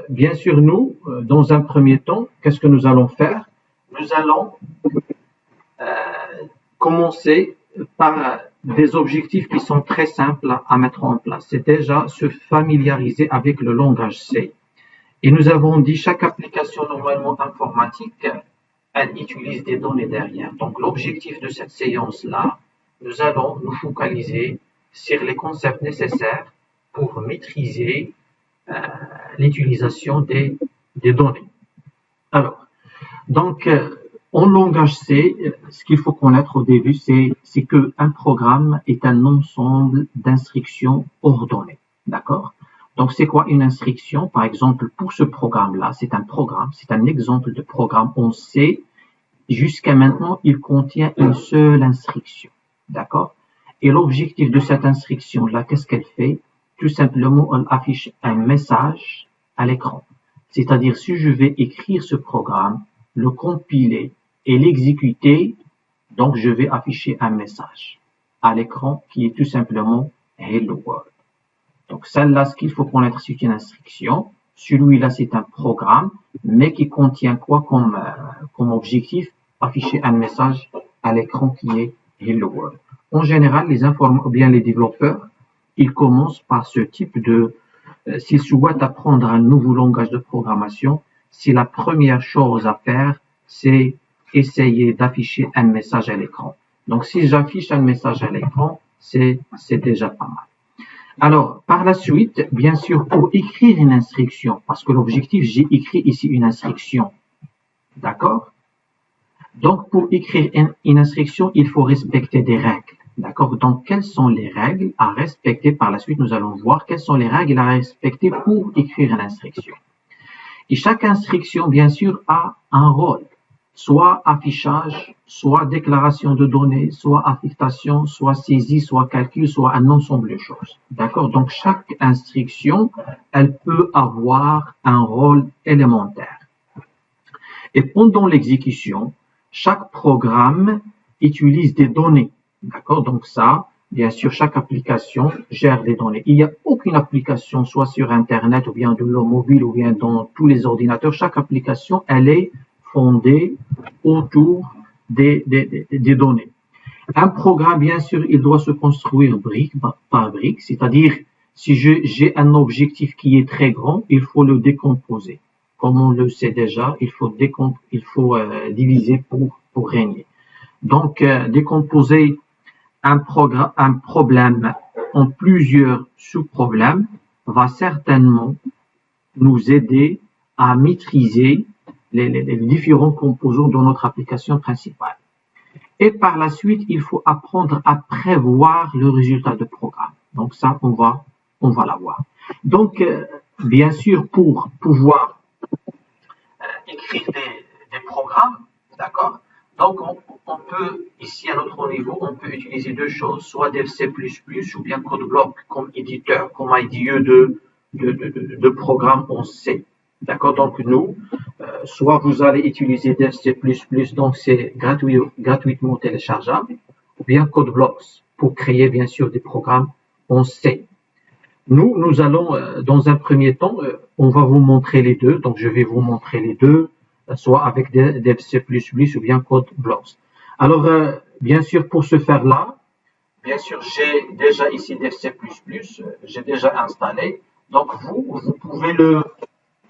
bien sûr, nous, dans un premier temps, qu'est-ce que nous allons faire? Nous allons commencer par des objectifs qui sont très simples à mettre en place. C'est déjà se familiariser avec le langage C. Et nous avons dit chaque application normalement informatique, elle utilise des données derrière. Donc l'objectif de cette séance-là, nous allons nous focaliser sur les concepts nécessaires pour maîtriser l'utilisation des données. Alors, donc, en langage C, ce qu'il faut connaître au début, c'est qu'un programme est un ensemble d'instructions ordonnées. D'accord? Donc, c'est quoi une instruction? Par exemple, pour ce programme-là, c'est un programme, c'est un exemple de programme en C. Jusqu'à maintenant, il contient une seule instruction. D'accord? Et l'objectif de cette instruction-là, qu'est-ce qu'elle fait? Tout simplement, elle affiche un message à l'écran. C'est-à-dire, si je vais écrire ce programme, le compiler et l'exécuter, donc je vais afficher un message à l'écran qui est tout simplement Hello World. Donc celle-là, ce qu'il faut connaître, c'est une instruction. Celui-là, c'est un programme, mais qui contient quoi comme objectif? Afficher un message à l'écran qui est Hello World. En général, les développeurs, ils commencent par ce type de... s'ils souhaitent apprendre un nouveau langage de programmation, c'est la première chose à faire, c'est essayer d'afficher un message à l'écran. Donc, si j'affiche un message à l'écran, c'est déjà pas mal. Alors, par la suite, bien sûr, pour écrire une instruction, parce que l'objectif, j'ai écrit ici une instruction. D'accord? Donc, pour écrire une instruction, il faut respecter des règles. D'accord? Donc, quelles sont les règles à respecter? Par la suite, nous allons voir quelles sont les règles à respecter pour écrire une instruction. Et chaque instruction, bien sûr, a un rôle. Soit affichage, soit déclaration de données, soit affectation, soit saisie, soit calcul, soit un ensemble de choses. D'accord? Donc, chaque instruction, elle peut avoir un rôle élémentaire. Et pendant l'exécution, chaque programme utilise des données. D'accord? Donc ça, bien sûr, chaque application gère des données. Il n'y a aucune application, soit sur Internet, ou bien de l'eau mobile, ou bien dans tous les ordinateurs. Chaque application, elle est fondée autour des données. Un programme, bien sûr, il doit se construire brique par brique, c'est-à-dire, si j'ai un objectif qui est très grand, il faut le décomposer. Comme on le sait déjà, il faut diviser pour régner. Donc, décomposer un problème en plusieurs sous-problèmes va certainement nous aider à maîtriser les différents composants de notre application principale. Et par la suite, il faut apprendre à prévoir le résultat de programme. Donc ça, on va l'avoir. Donc, bien sûr, pour pouvoir écrire des programmes, d'accord? Donc, on peut, ici à notre niveau, on peut utiliser deux choses, soit Dev C++ ou bien CodeBlock comme éditeur, comme IDE de programme en C. D'accord? Donc, nous, soit vous allez utiliser Dev C++, donc c'est gratuitement téléchargeable, ou bien CodeBlocks pour créer, bien sûr, des programmes en C. Nous allons, dans un premier temps, on va vous montrer les deux. Donc, je vais vous montrer les deux, soit avec Dev C++ ou bien CodeBlocks. Alors, bien sûr, pour ce faire-là, bien sûr, j'ai déjà ici Dev C++, j'ai déjà installé. Donc, vous pouvez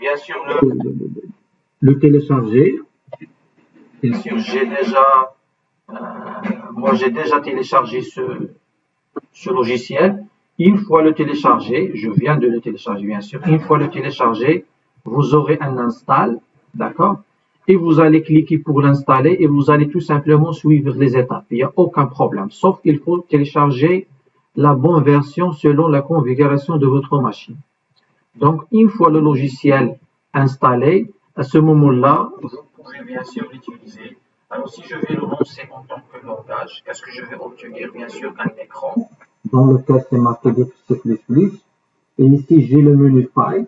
bien sûr, le télécharger. Bien sûr, moi, j'ai déjà téléchargé ce logiciel. Une fois le téléchargé, je viens de le télécharger bien sûr, une fois le téléchargé, vous aurez un install, d'accord? Et vous allez cliquer pour l'installer et vous allez tout simplement suivre les étapes. Il n'y a aucun problème, sauf qu'il faut télécharger la bonne version selon la configuration de votre machine. Donc, une fois le logiciel installé, à ce moment-là, vous pouvez bien sûr l'utiliser. Alors, si je vais le lancer en tant que langage, qu'est-ce que je vais obtenir? Bien sûr, un écran dans lequel c'est marqué Dev C++. Et ici, j'ai le menu File.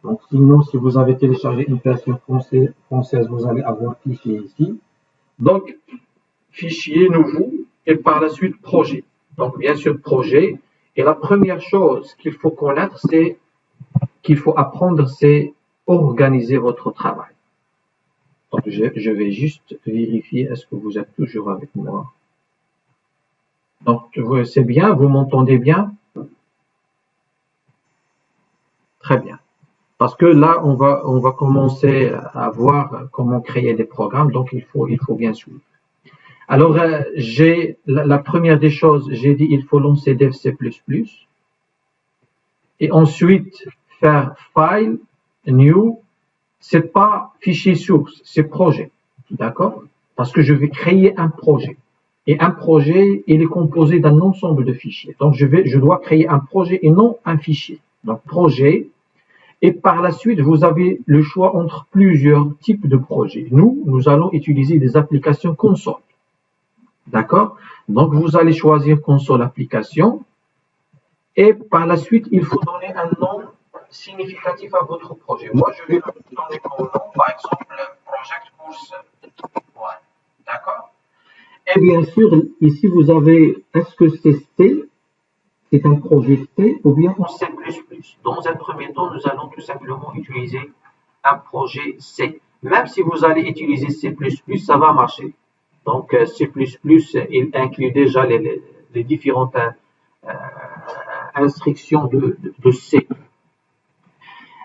Donc, sinon, si vous avez téléchargé une version française, vous allez avoir fichier ici. Donc, fichier nouveau et par la suite projet. Donc, bien sûr, projet. Et la première chose qu'il faut connaître, c'est qu'il faut apprendre, c'est organiser votre travail. Donc, je vais juste vérifier, est-ce que vous êtes toujours avec moi? Donc, c'est bien, vous m'entendez bien? Très bien. Parce que là, on va commencer à voir comment créer des programmes, donc il faut bien suivre. Alors, la première des choses, j'ai dit il faut lancer DevC++, et ensuite faire File, New, c'est pas fichier source, c'est projet, d'accord? Parce que je vais créer un projet. Et un projet, il est composé d'un ensemble de fichiers. Donc, je dois créer un projet et non un fichier. Donc, projet. Et par la suite, vous avez le choix entre plusieurs types de projets. Nous allons utiliser des applications console. D'accord? Donc, vous allez choisir console application. Et par la suite, il faut donner un nom significatif à votre projet. Moi, je vais donner comme nom, par exemple, Project Course 1. D'accord? Et bien sûr, ici, vous avez, est-ce que c'est C? C'est un projet C ou bien en C++. Dans un premier temps, nous allons tout simplement utiliser un projet C. Même si vous allez utiliser C++, ça va marcher. Donc, C++, il inclut déjà les différentes instructions de C.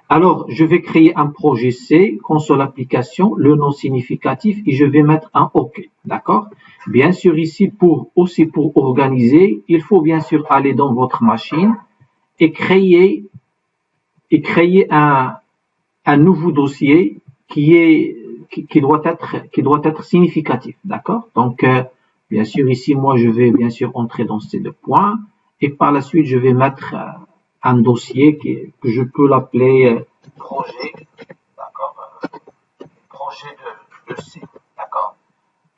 Alors, je vais créer un projet C, console application, le nom significatif, et je vais mettre un OK. D'accord? Bien sûr, ici, pour organiser, il faut bien sûr aller dans votre machine et créer un nouveau dossier qui doit être significatif. D'accord? Donc, bien sûr, ici, moi, je vais bien sûr entrer dans ces deux points, et par la suite, je vais mettre un dossier que je peux l'appeler projet, d'accord, projet de C, d'accord.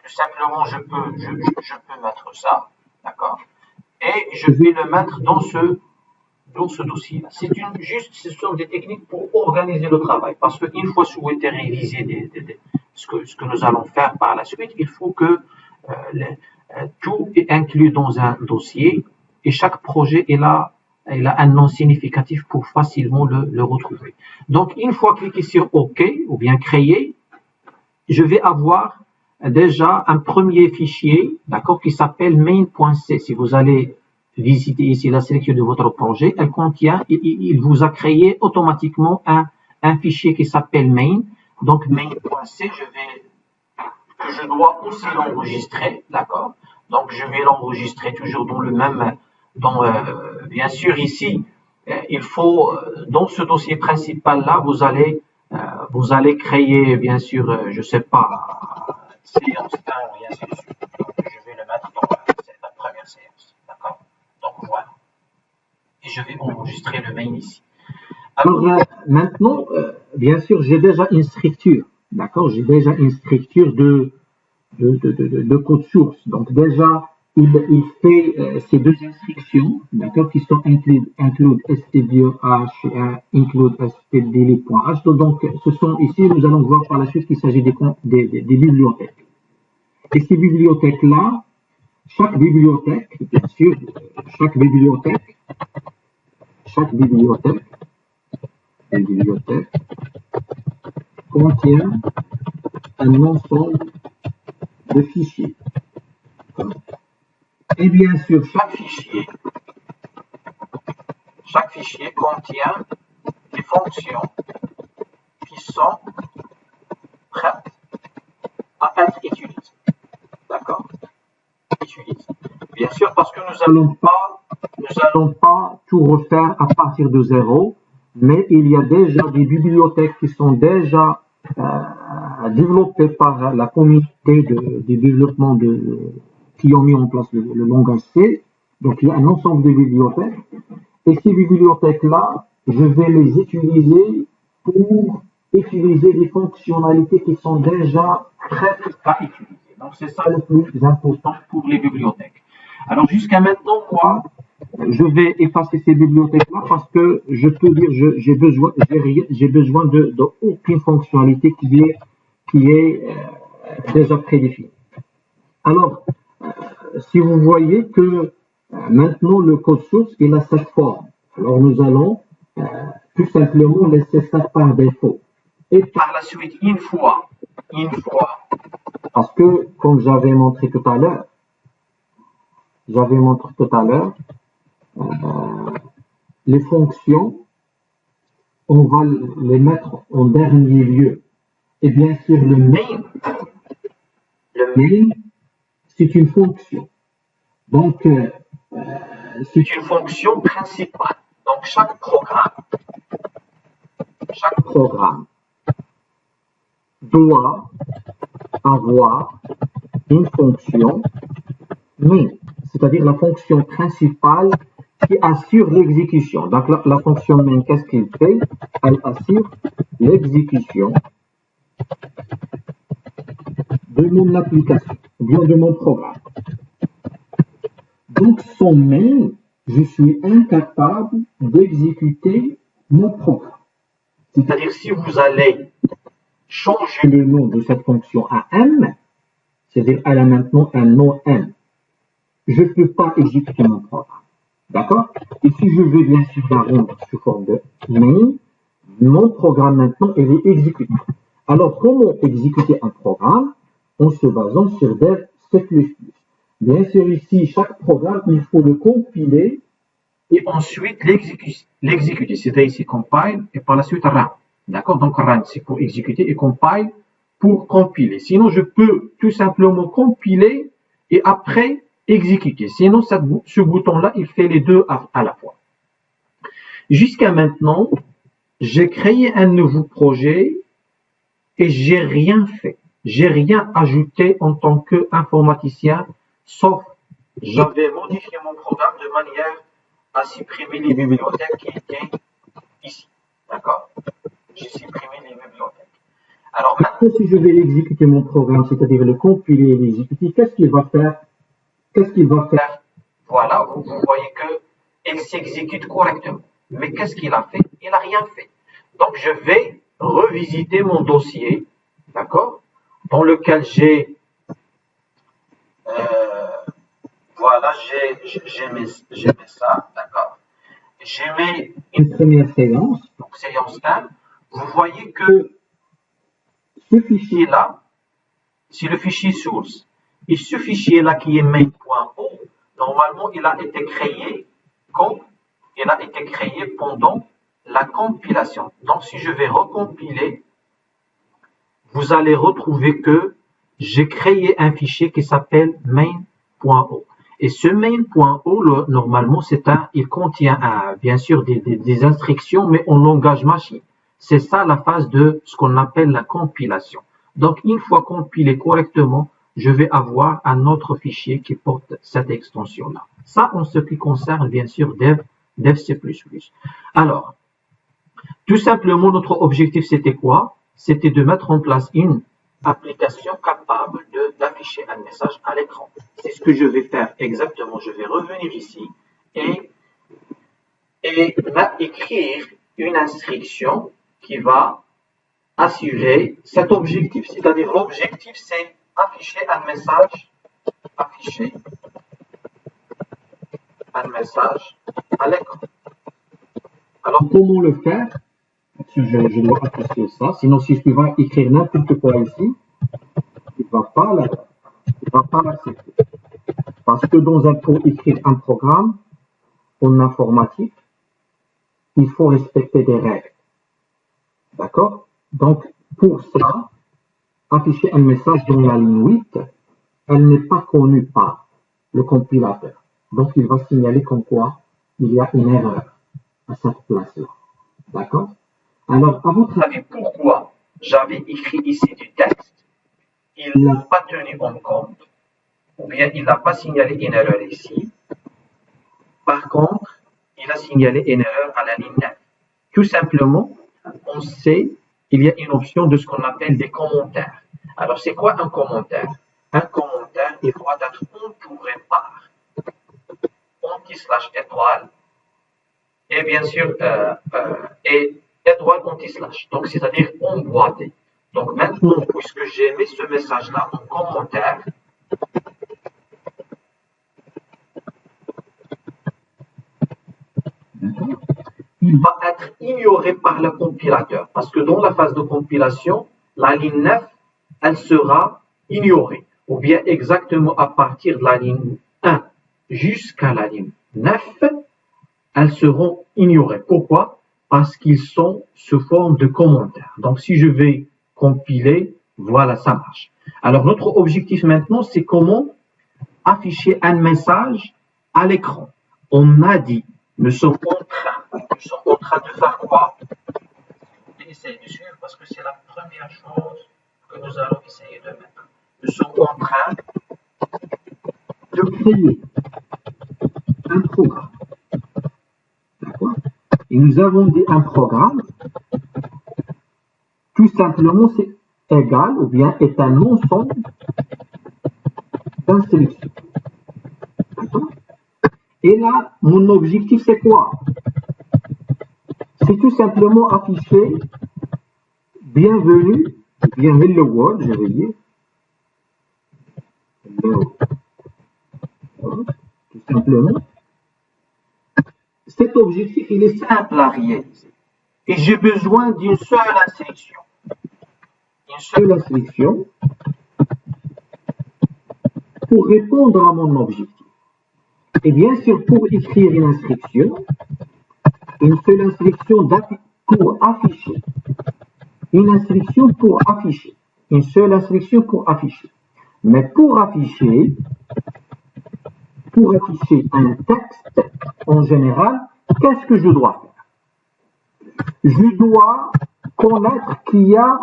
Tout simplement, je peux mettre ça, d'accord, et je vais le mettre dans ce dossier. Ce sont des techniques pour organiser le travail, parce qu'une fois souhaité réviser ce que nous allons faire par la suite, il faut que tout est inclus dans un dossier, et chaque projet il a un nom significatif pour facilement le retrouver. Donc, une fois cliqué sur OK ou bien créer, je vais avoir déjà un premier fichier, d'accord, qui s'appelle main.c. Si vous allez visiter ici la sélection de votre projet, elle contient, il vous a créé automatiquement un fichier qui s'appelle main. Donc, main.c, je dois aussi l'enregistrer, d'accord. Donc, je vais l'enregistrer toujours dans le même. Bien sûr, ici, il faut, dans ce dossier principal-là, vous allez créer, bien sûr, je ne sais pas, séance 1 et ainsi de suite. Donc, je vais le mettre dans la première séance. D'accord? Donc, voilà. Et je vais enregistrer le main ici. Alors, maintenant, bien sûr, j'ai déjà une structure. D'accord? J'ai déjà une structure de code source. Donc, déjà, il fait ces deux instructions, d'accord, qui sont include stdoh et include stdlib.h. Donc, ce sont ici, nous allons voir par la suite qu'il s'agit des bibliothèques. Et ces bibliothèques-là, chaque bibliothèque, bien sûr, chaque bibliothèque contient un ensemble de fichiers. Et bien sûr, chaque fichier contient des fonctions qui sont prêtes à être utilisées. D'accord? Utilisées. Bien sûr, parce que nous allons pas tout refaire à partir de zéro, mais il y a déjà des bibliothèques qui sont déjà développées par la communauté de développement qui ont mis en place le langage C. Donc, il y a un ensemble de bibliothèques. Et ces bibliothèques-là, je vais les utiliser pour utiliser des fonctionnalités qui sont déjà prêtes à utiliser. Donc, c'est ça le plus important pour les bibliothèques. Alors, jusqu'à maintenant, moi, je vais effacer ces bibliothèques-là parce que je peux dire j'ai besoin d'aucune fonctionnalité qui est déjà prédéfinie. Alors, si vous voyez que maintenant le code source il a cette forme, alors nous allons tout simplement laisser ça par défaut. Et par la suite, une fois, parce que comme j'avais montré tout à l'heure, les fonctions, on va les mettre en dernier lieu. Et bien sûr, le main, c'est une fonction. Donc, c'est une fonction principale. Donc, chaque programme doit avoir une fonction main, c'est-à-dire la fonction principale qui assure l'exécution. Donc, la fonction main, qu'est-ce qu'elle fait? Elle assure l'exécution de mon application, ou bien de mon programme. Donc, sans main, je suis incapable d'exécuter mon programme. C'est-à-dire, si vous allez changer le nom de cette fonction à M, c'est-à-dire elle a maintenant un nom M, je ne peux pas exécuter mon programme. D'accord? Et si je veux bien sûr la rendre sous forme de main, mon programme maintenant, il est exécuté. Alors, comment exécuter un programme? En se basant sur Dev C++. Bien sûr, ici, chaque programme, il faut le compiler et ensuite l'exécuter. C'est-à-dire ici compile et par la suite run. D'accord? Donc run, c'est pour exécuter et compile pour compiler. Sinon, je peux tout simplement compiler et après exécuter. Sinon, ce bouton-là, il fait les deux à la fois. Jusqu'à maintenant, j'ai créé un nouveau projet et j'ai rien fait. J'ai rien ajouté en tant qu'informaticien, sauf j'avais modifié mon programme de manière à supprimer les bibliothèques qui étaient ici. D'accord? J'ai supprimé les bibliothèques. Alors maintenant, si je vais exécuter mon programme, c'est-à-dire le compiler et l'exécuter, qu'est-ce qu'il va faire? Voilà, vous voyez qu'il s'exécute correctement. Mais qu'est-ce qu'il a fait? Il n'a rien fait. Donc, je vais revisiter mon dossier, d'accord, dans lequel j'ai, voilà, j'ai mis ça, d'accord. J'ai mis une première séance, donc séance 1. Vous voyez que ce fichier-là, c'est le fichier source. Et ce fichier-là qui est main.o, normalement, il a été créé pendant la compilation. Donc, si je vais recompiler, vous allez retrouver que j'ai créé un fichier qui s'appelle main.o. Et ce main.o, normalement, il contient bien sûr des instructions, mais en langage machine. C'est ça la phase de ce qu'on appelle la compilation. Donc, une fois compilé correctement, je vais avoir un autre fichier qui porte cette extension-là. Ça, en ce qui concerne, bien sûr, Dev C++. Alors, tout simplement, notre objectif, c'était quoi? C'était de mettre en place une application capable d'afficher un message à l'écran. C'est ce que je vais faire exactement. Je vais revenir ici et écrire une instruction qui va assurer cet objectif. C'est-à-dire, l'objectif, c'est afficher un message à l'écran. Alors, comment le faire? Si je dois afficher ça, sinon si je vais écrire n'importe quoi ici, il ne va pas l'accepter. Parce que pour écrire un programme en informatique, il faut respecter des règles. D'accord? Donc, pour ça, afficher un message dans la ligne 8, elle n'est pas connue par le compilateur. Donc, il va signaler comme quoi il y a une erreur à cette place-là. D'accord? Alors, à votre avis, pourquoi j'avais écrit ici du texte, il n'a pas tenu en compte, ou bien il n'a pas signalé une erreur ici. Par contre, il a signalé une erreur à la ligne 9. Tout simplement, on sait qu'il y a une option de ce qu'on appelle des commentaires. Alors, c'est quoi un commentaire? Un commentaire, il doit être entouré par anti/étoile et bien sûr, et étoile anti/. Donc, c'est-à-dire emboîté. Donc, maintenant, puisque j'ai mis ce message-là en commentaire, il va être ignoré par le compilateur. Parce que dans la phase de compilation, la ligne 9, elle sera ignorée. Ou bien exactement à partir de la ligne 1 jusqu'à la ligne 9, elles seront ignorées. Pourquoi? Parce qu'ils sont sous forme de commentaires. Donc si je vais compiler, voilà, ça marche. Alors notre objectif maintenant, c'est comment afficher un message à l'écran. On a dit, nous sommes en train de faire quoi? Essayez de suivre parce que c'est la première chose que nous allons essayer de mettre. Nous sommes en train de créer un programme. D'accord? Et nous avons dit un programme, tout simplement, c'est égal ou bien est un ensemble d'instructions. D'accord? Et là, mon objectif, c'est quoi? C'est tout simplement afficher bienvenue, bien hello world, je vais dire. Hello. Tout simplement. Cet objectif, il est simple à réaliser. Et j'ai besoin d'une seule instruction. Une seule instruction pour répondre à mon objectif. Et bien sûr, pour écrire une instruction, une seule instruction pour afficher. Une instruction pour afficher. Une seule instruction pour afficher. Mais pour afficher un texte, en général, qu'est-ce que je dois faire? Je dois connaître qu'il y a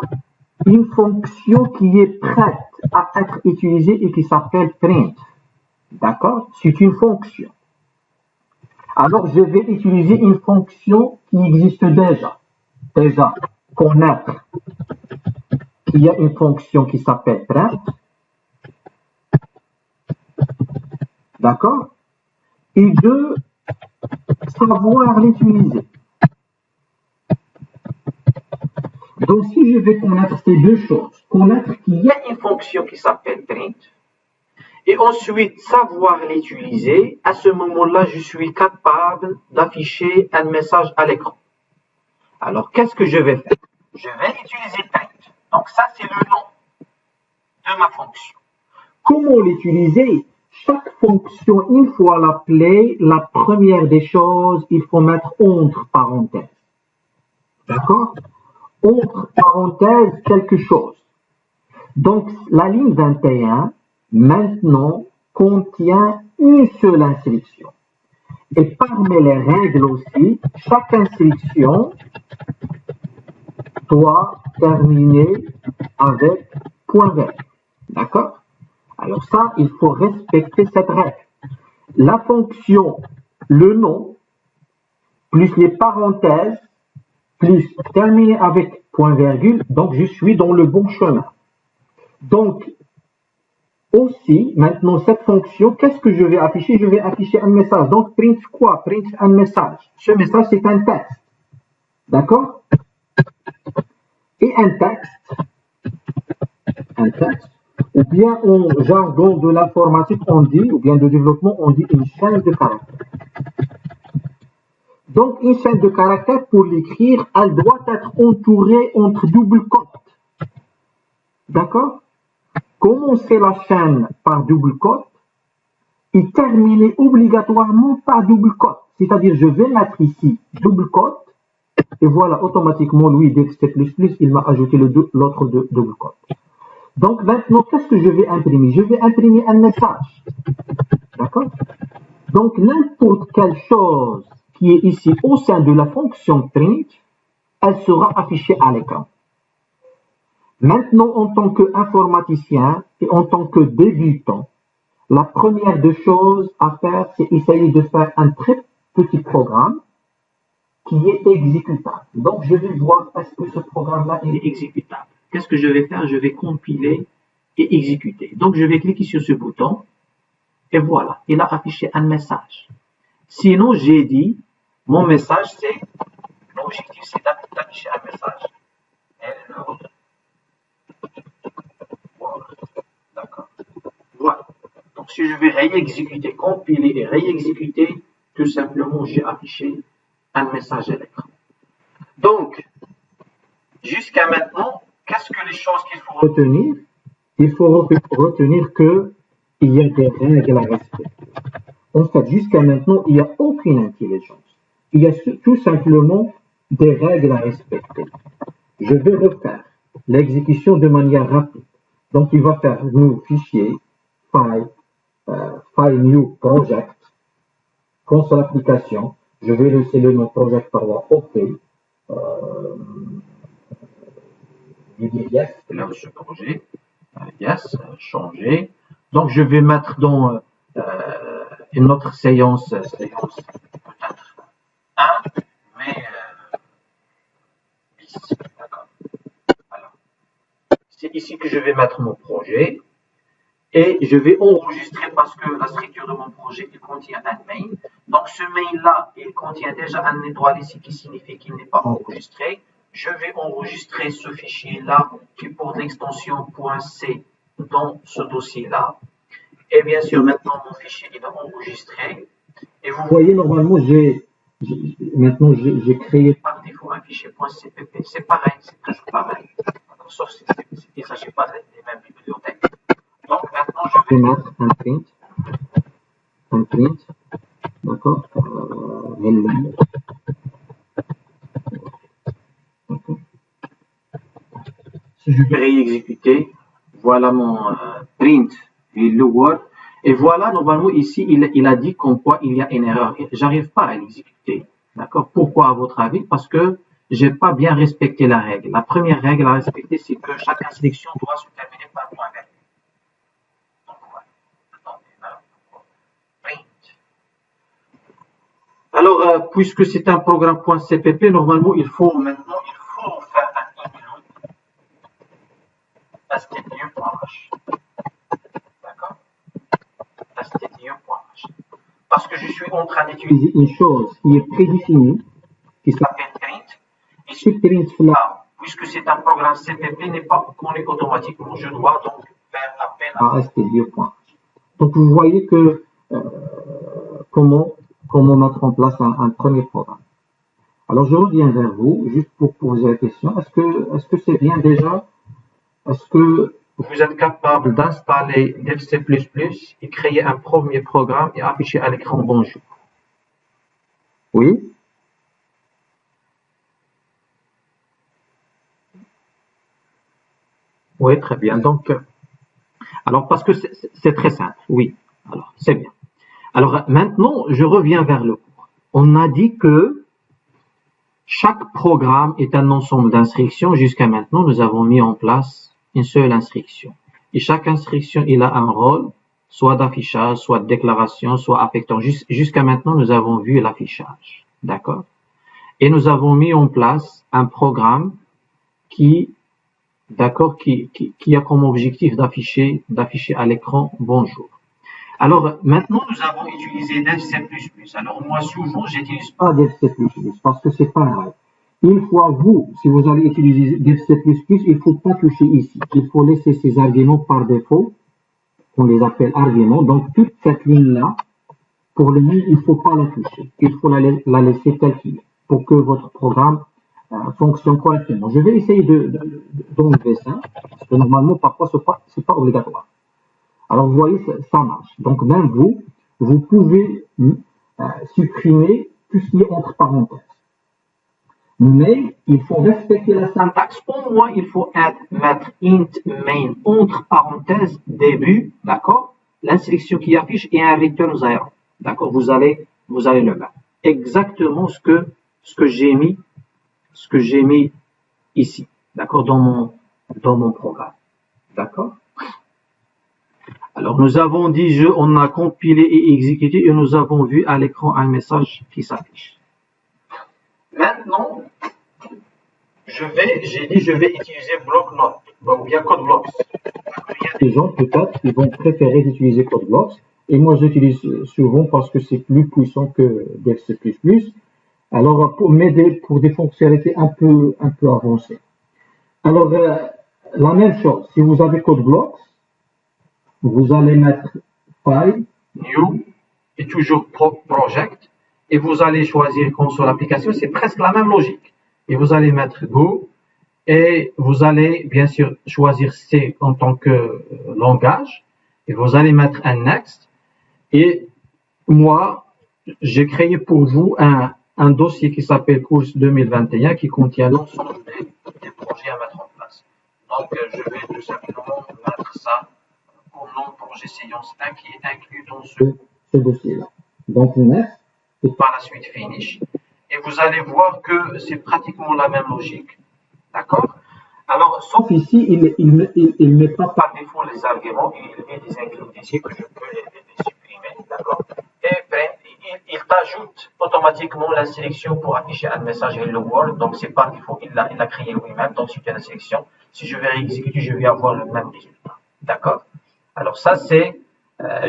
une fonction qui est prête à être utilisée et qui s'appelle print. D'accord? C'est une fonction. Alors, je vais utiliser une fonction qui existe déjà. Déjà, connaître qu'il y a une fonction qui s'appelle print. D'accord? Et de savoir l'utiliser. Donc, si je vais connaître ces deux choses, connaître qu'il y a une fonction qui s'appelle print, et ensuite savoir l'utiliser, à ce moment-là, je suis capable d'afficher un message à l'écran. Alors, qu'est-ce que je vais faire? Je vais utiliser print. Donc, ça, c'est le nom de ma fonction. Comment l'utiliser? Chaque fonction, une fois l'appelée, la première des choses, il faut mettre entre parenthèses. D'accord? Entre parenthèses, quelque chose. Donc, la ligne 21, maintenant, contient une seule instruction. Et parmi les règles aussi, chaque instruction doit terminer avec point vert. D'accord? Alors ça, il faut respecter cette règle. La fonction, le nom, plus les parenthèses, plus terminer avec point virgule, donc je suis dans le bon chemin. Donc, aussi, maintenant, cette fonction, qu'est-ce que je vais afficher? Je vais afficher un message. Donc, print quoi? Print un message. Ce message, c'est un texte. D'accord? Et un texte, ou bien en jargon de l'informatique, on dit, ou bien de développement, on dit une chaîne de caractères. Donc, une chaîne de caractères, pour l'écrire, elle doit être entourée entre double quotes. D'accord? Commencer la chaîne par double quote et terminer obligatoirement par double quote. C'est-à-dire, je vais mettre ici double quote, et voilà, automatiquement, lui, dès que c'est plus, il m'a ajouté l'autre double quote. Donc, maintenant, qu'est-ce que je vais imprimer? Je vais imprimer un message. D'accord? Donc, n'importe quelle chose qui est ici au sein de la fonction print, elle sera affichée à l'écran. Maintenant, en tant qu'informaticien et en tant que débutant, la première des choses à faire, c'est essayer de faire un très petit programme qui est exécutable. Donc, je vais voir est-ce que ce programme-là est exécutable. Qu'est-ce que je vais faire? Je vais compiler et exécuter. Donc, je vais cliquer sur ce bouton et voilà, il a affiché un message. Sinon, j'ai dit, mon message, c'est, l'objectif, c'est d'afficher un message. Hello. D'accord. Voilà. Donc, si je vais réexécuter, compiler et réexécuter, tout simplement, j'ai affiché un message à l'écran. jusqu'à maintenant, qu'est-ce que les choses qu'il faut retenir? Il faut retenir qu'il y a des règles à respecter. En fait, jusqu'à maintenant, il n'y a aucune intelligence. Il y a tout simplement des règles à respecter. Je vais refaire l'exécution de manière rapide. Donc, il va faire new fichier, file new project, console application. Je vais laisser le nom project par là, OK. Je dis yes, là ce projet. Yes, changer. Donc, je vais mettre dans une autre séance peut-être 1, mais 10. D'accord. Alors, c'est ici que je vais mettre mon projet et je vais enregistrer parce que la structure de mon projet il contient un main. Donc, ce main-là, il contient déjà un étoile ici qui signifie qu'il n'est pas enregistré. Je vais enregistrer ce fichier-là qui porte l'extension .c dans ce dossier-là. Et bien sûr, maintenant, mon fichier est enregistré. Et vous voyez, normalement, maintenant, j'ai créé par défaut un fichier .cpp. C'est pareil, c'est toujours pareil. Sauf s'il ne s'agit pas des mêmes bibliothèques. Donc, maintenant, je vais mettre un print, d'accord, si je vais réexécuter, voilà mon print hello world. Et voilà, normalement, ici, il a dit comme quoi il y a une erreur. J'arrive pas à l'exécuter. D'accord? Pourquoi, à votre avis? Parce que j'ai pas bien respecté la règle. La première règle à respecter, c'est que chaque sélection doit se terminer par point vert. Donc, voilà. Print. Alors, puisque c'est un programme .cpp, normalement, il faut faire un email std.h. D'accord? std.h. Parce que je suis en train d'utiliser une chose qui est prédéfinie, qui s'appelle print. Et ce print-là, puisque c'est un programme CPP, n'est pas connu automatiquement. Je dois donc faire appel à std.h. Donc, vous voyez que comment mettre en place un premier programme. Alors, je reviens vers vous, juste pour poser la question. Est-ce que c'est bien déjà? Est-ce que vous êtes capable d'installer DevC++ et créer un premier programme et afficher à l'écran bonjour? Oui? Oui, très bien. Donc, alors, parce que c'est très simple. Oui. Alors, c'est bien. Alors, maintenant, je reviens vers le cours. On a dit que chaque programme est un ensemble d'instructions. Jusqu'à maintenant, nous avons mis en place une seule instruction. Et chaque instruction, il a un rôle, soit d'affichage, soit de déclaration, soit affectant. Jusqu'à maintenant, nous avons vu l'affichage. D'accord? Et nous avons mis en place un programme qui a comme objectif d'afficher à l'écran bonjour. Alors, maintenant, nous avons utilisé DevC++. Alors, moi, souvent, j'utilise pas DevC++ parce que c'est pas vrai. Une fois si vous allez utiliser DevC++, il faut pas toucher ici. Il faut laisser ces arguments par défaut. On les appelle arguments. Donc, toute cette ligne-là, pour le moment, il faut pas la toucher. Il faut la laisser telle qu'il est pour que votre programme fonctionne correctement. Je vais essayer d'enlever ça parce que normalement, parfois, c'est pas obligatoire. Alors, vous voyez, ça marche. Donc, même vous pouvez supprimer tout ce qui est entre parenthèses. Mais il faut respecter la syntaxe. Au moins, il faut mettre int main entre parenthèses début, d'accord? L'instruction qui affiche et un return 0. D'accord? Vous allez le mettre. Exactement ce que j'ai mis ici. D'accord? Dans mon programme. D'accord? Alors, nous avons dit on a compilé et exécuté et nous avons vu à l'écran un message qui s'affiche. Maintenant, je vais utiliser BlockNote, ou bien CodeBlocks. Il y a des gens, peut-être, qui vont préférer d'utiliser CodeBlocks, et moi, j'utilise souvent parce que c'est plus puissant que DevC++. Alors, pour m'aider pour des fonctionnalités un peu avancées. Alors, la même chose, si vous avez CodeBlocks, vous allez mettre File, New, et toujours Project, et vous allez choisir console application, c'est presque la même logique. Et vous allez mettre Go, et vous allez bien sûr choisir C en tant que langage et vous allez mettre un next et moi j'ai créé pour vous un dossier qui s'appelle course 2021 qui contient l'ensemble des projets à mettre en place. Donc je vais tout simplement mettre ça au nom projet séance 1 qui est inclus dans ce dossier-là. Donc next et par la suite finish et vous allez voir que c'est pratiquement la même logique. D'accord? Alors, sauf ici, il met pas par défaut les arguments, il met des inclus ici que je peux les supprimer. D'accord? Et ben, il t'ajoute automatiquement la sélection pour afficher un message Hello World. Donc, c'est par défaut, il l'a créé lui-même. Donc, si tu as la sélection, si je vais exécuter, je vais avoir le même résultat. D'accord? Alors, ça, c'est,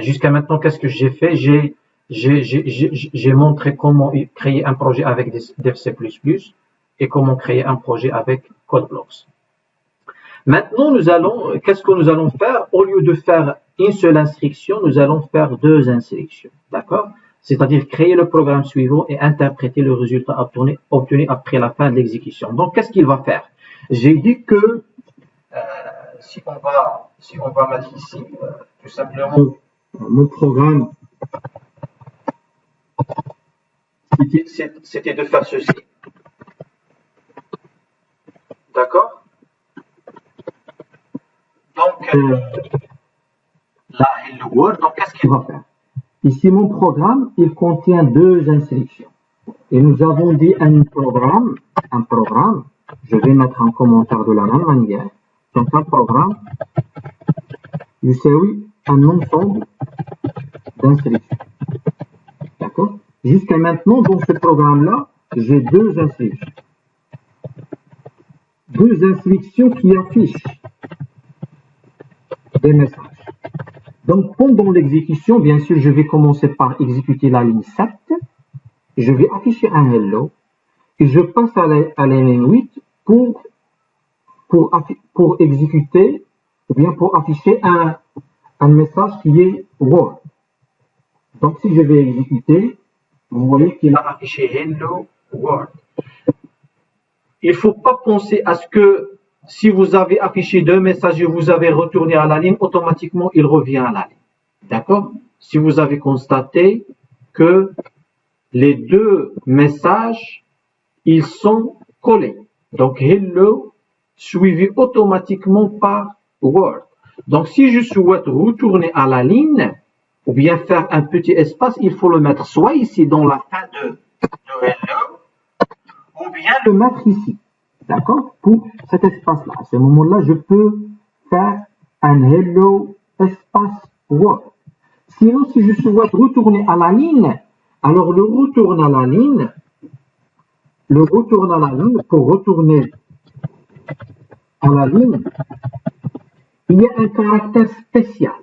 jusqu'à maintenant, qu'est-ce que j'ai fait? J'ai montré comment créer un projet avec des C++ et comment créer un projet avec CodeBlocks. Maintenant, qu'est-ce que nous allons faire? Au lieu de faire une seule instruction, nous allons faire deux instructions. D'accord? C'est-à-dire créer le programme suivant et interpréter le résultat obtenu après la fin de l'exécution. Donc, qu'est-ce qu'il va faire? J'ai dit que si on va mettre ici, tout simplement, mon programme, c'était de faire ceci. D'accord? Donc, là, Hello World, donc qu'est-ce qu'il va faire? Ici, mon programme, il contient deux instructions. Et nous avons dit un programme, je vais mettre un commentaire de la même manière. Donc, un programme, oui, un ensemble d'instructions. D'accord? Jusqu'à maintenant, dans ce programme-là, j'ai deux instructions. Deux instructions qui affichent des messages. Donc, pendant l'exécution, bien sûr, je vais commencer par exécuter la ligne 7. Je vais afficher un hello et je passe à la ligne 8 pour exécuter ou bien pour afficher un message qui est Word. Donc, si je vais exécuter, vous voyez qu'il a affiché Hello World. Il ne faut pas penser à ce que si vous avez affiché deux messages et vous avez retourné à la ligne, automatiquement, il revient à la ligne. D'accord? Si vous avez constaté que les deux messages, ils sont collés. Donc, hello, suivi automatiquement par Word. Donc, si je souhaite retourner à la ligne, ou bien faire un petit espace, il faut le mettre soit ici dans la fin de hello, ou bien le mettre ici. D'accord? Pour cet espace-là. À ce moment-là, je peux faire un hello espace Word. Sinon, si je souhaite retourner à la ligne, alors le retourne à la ligne, pour retourner à la ligne, il y a un caractère spécial.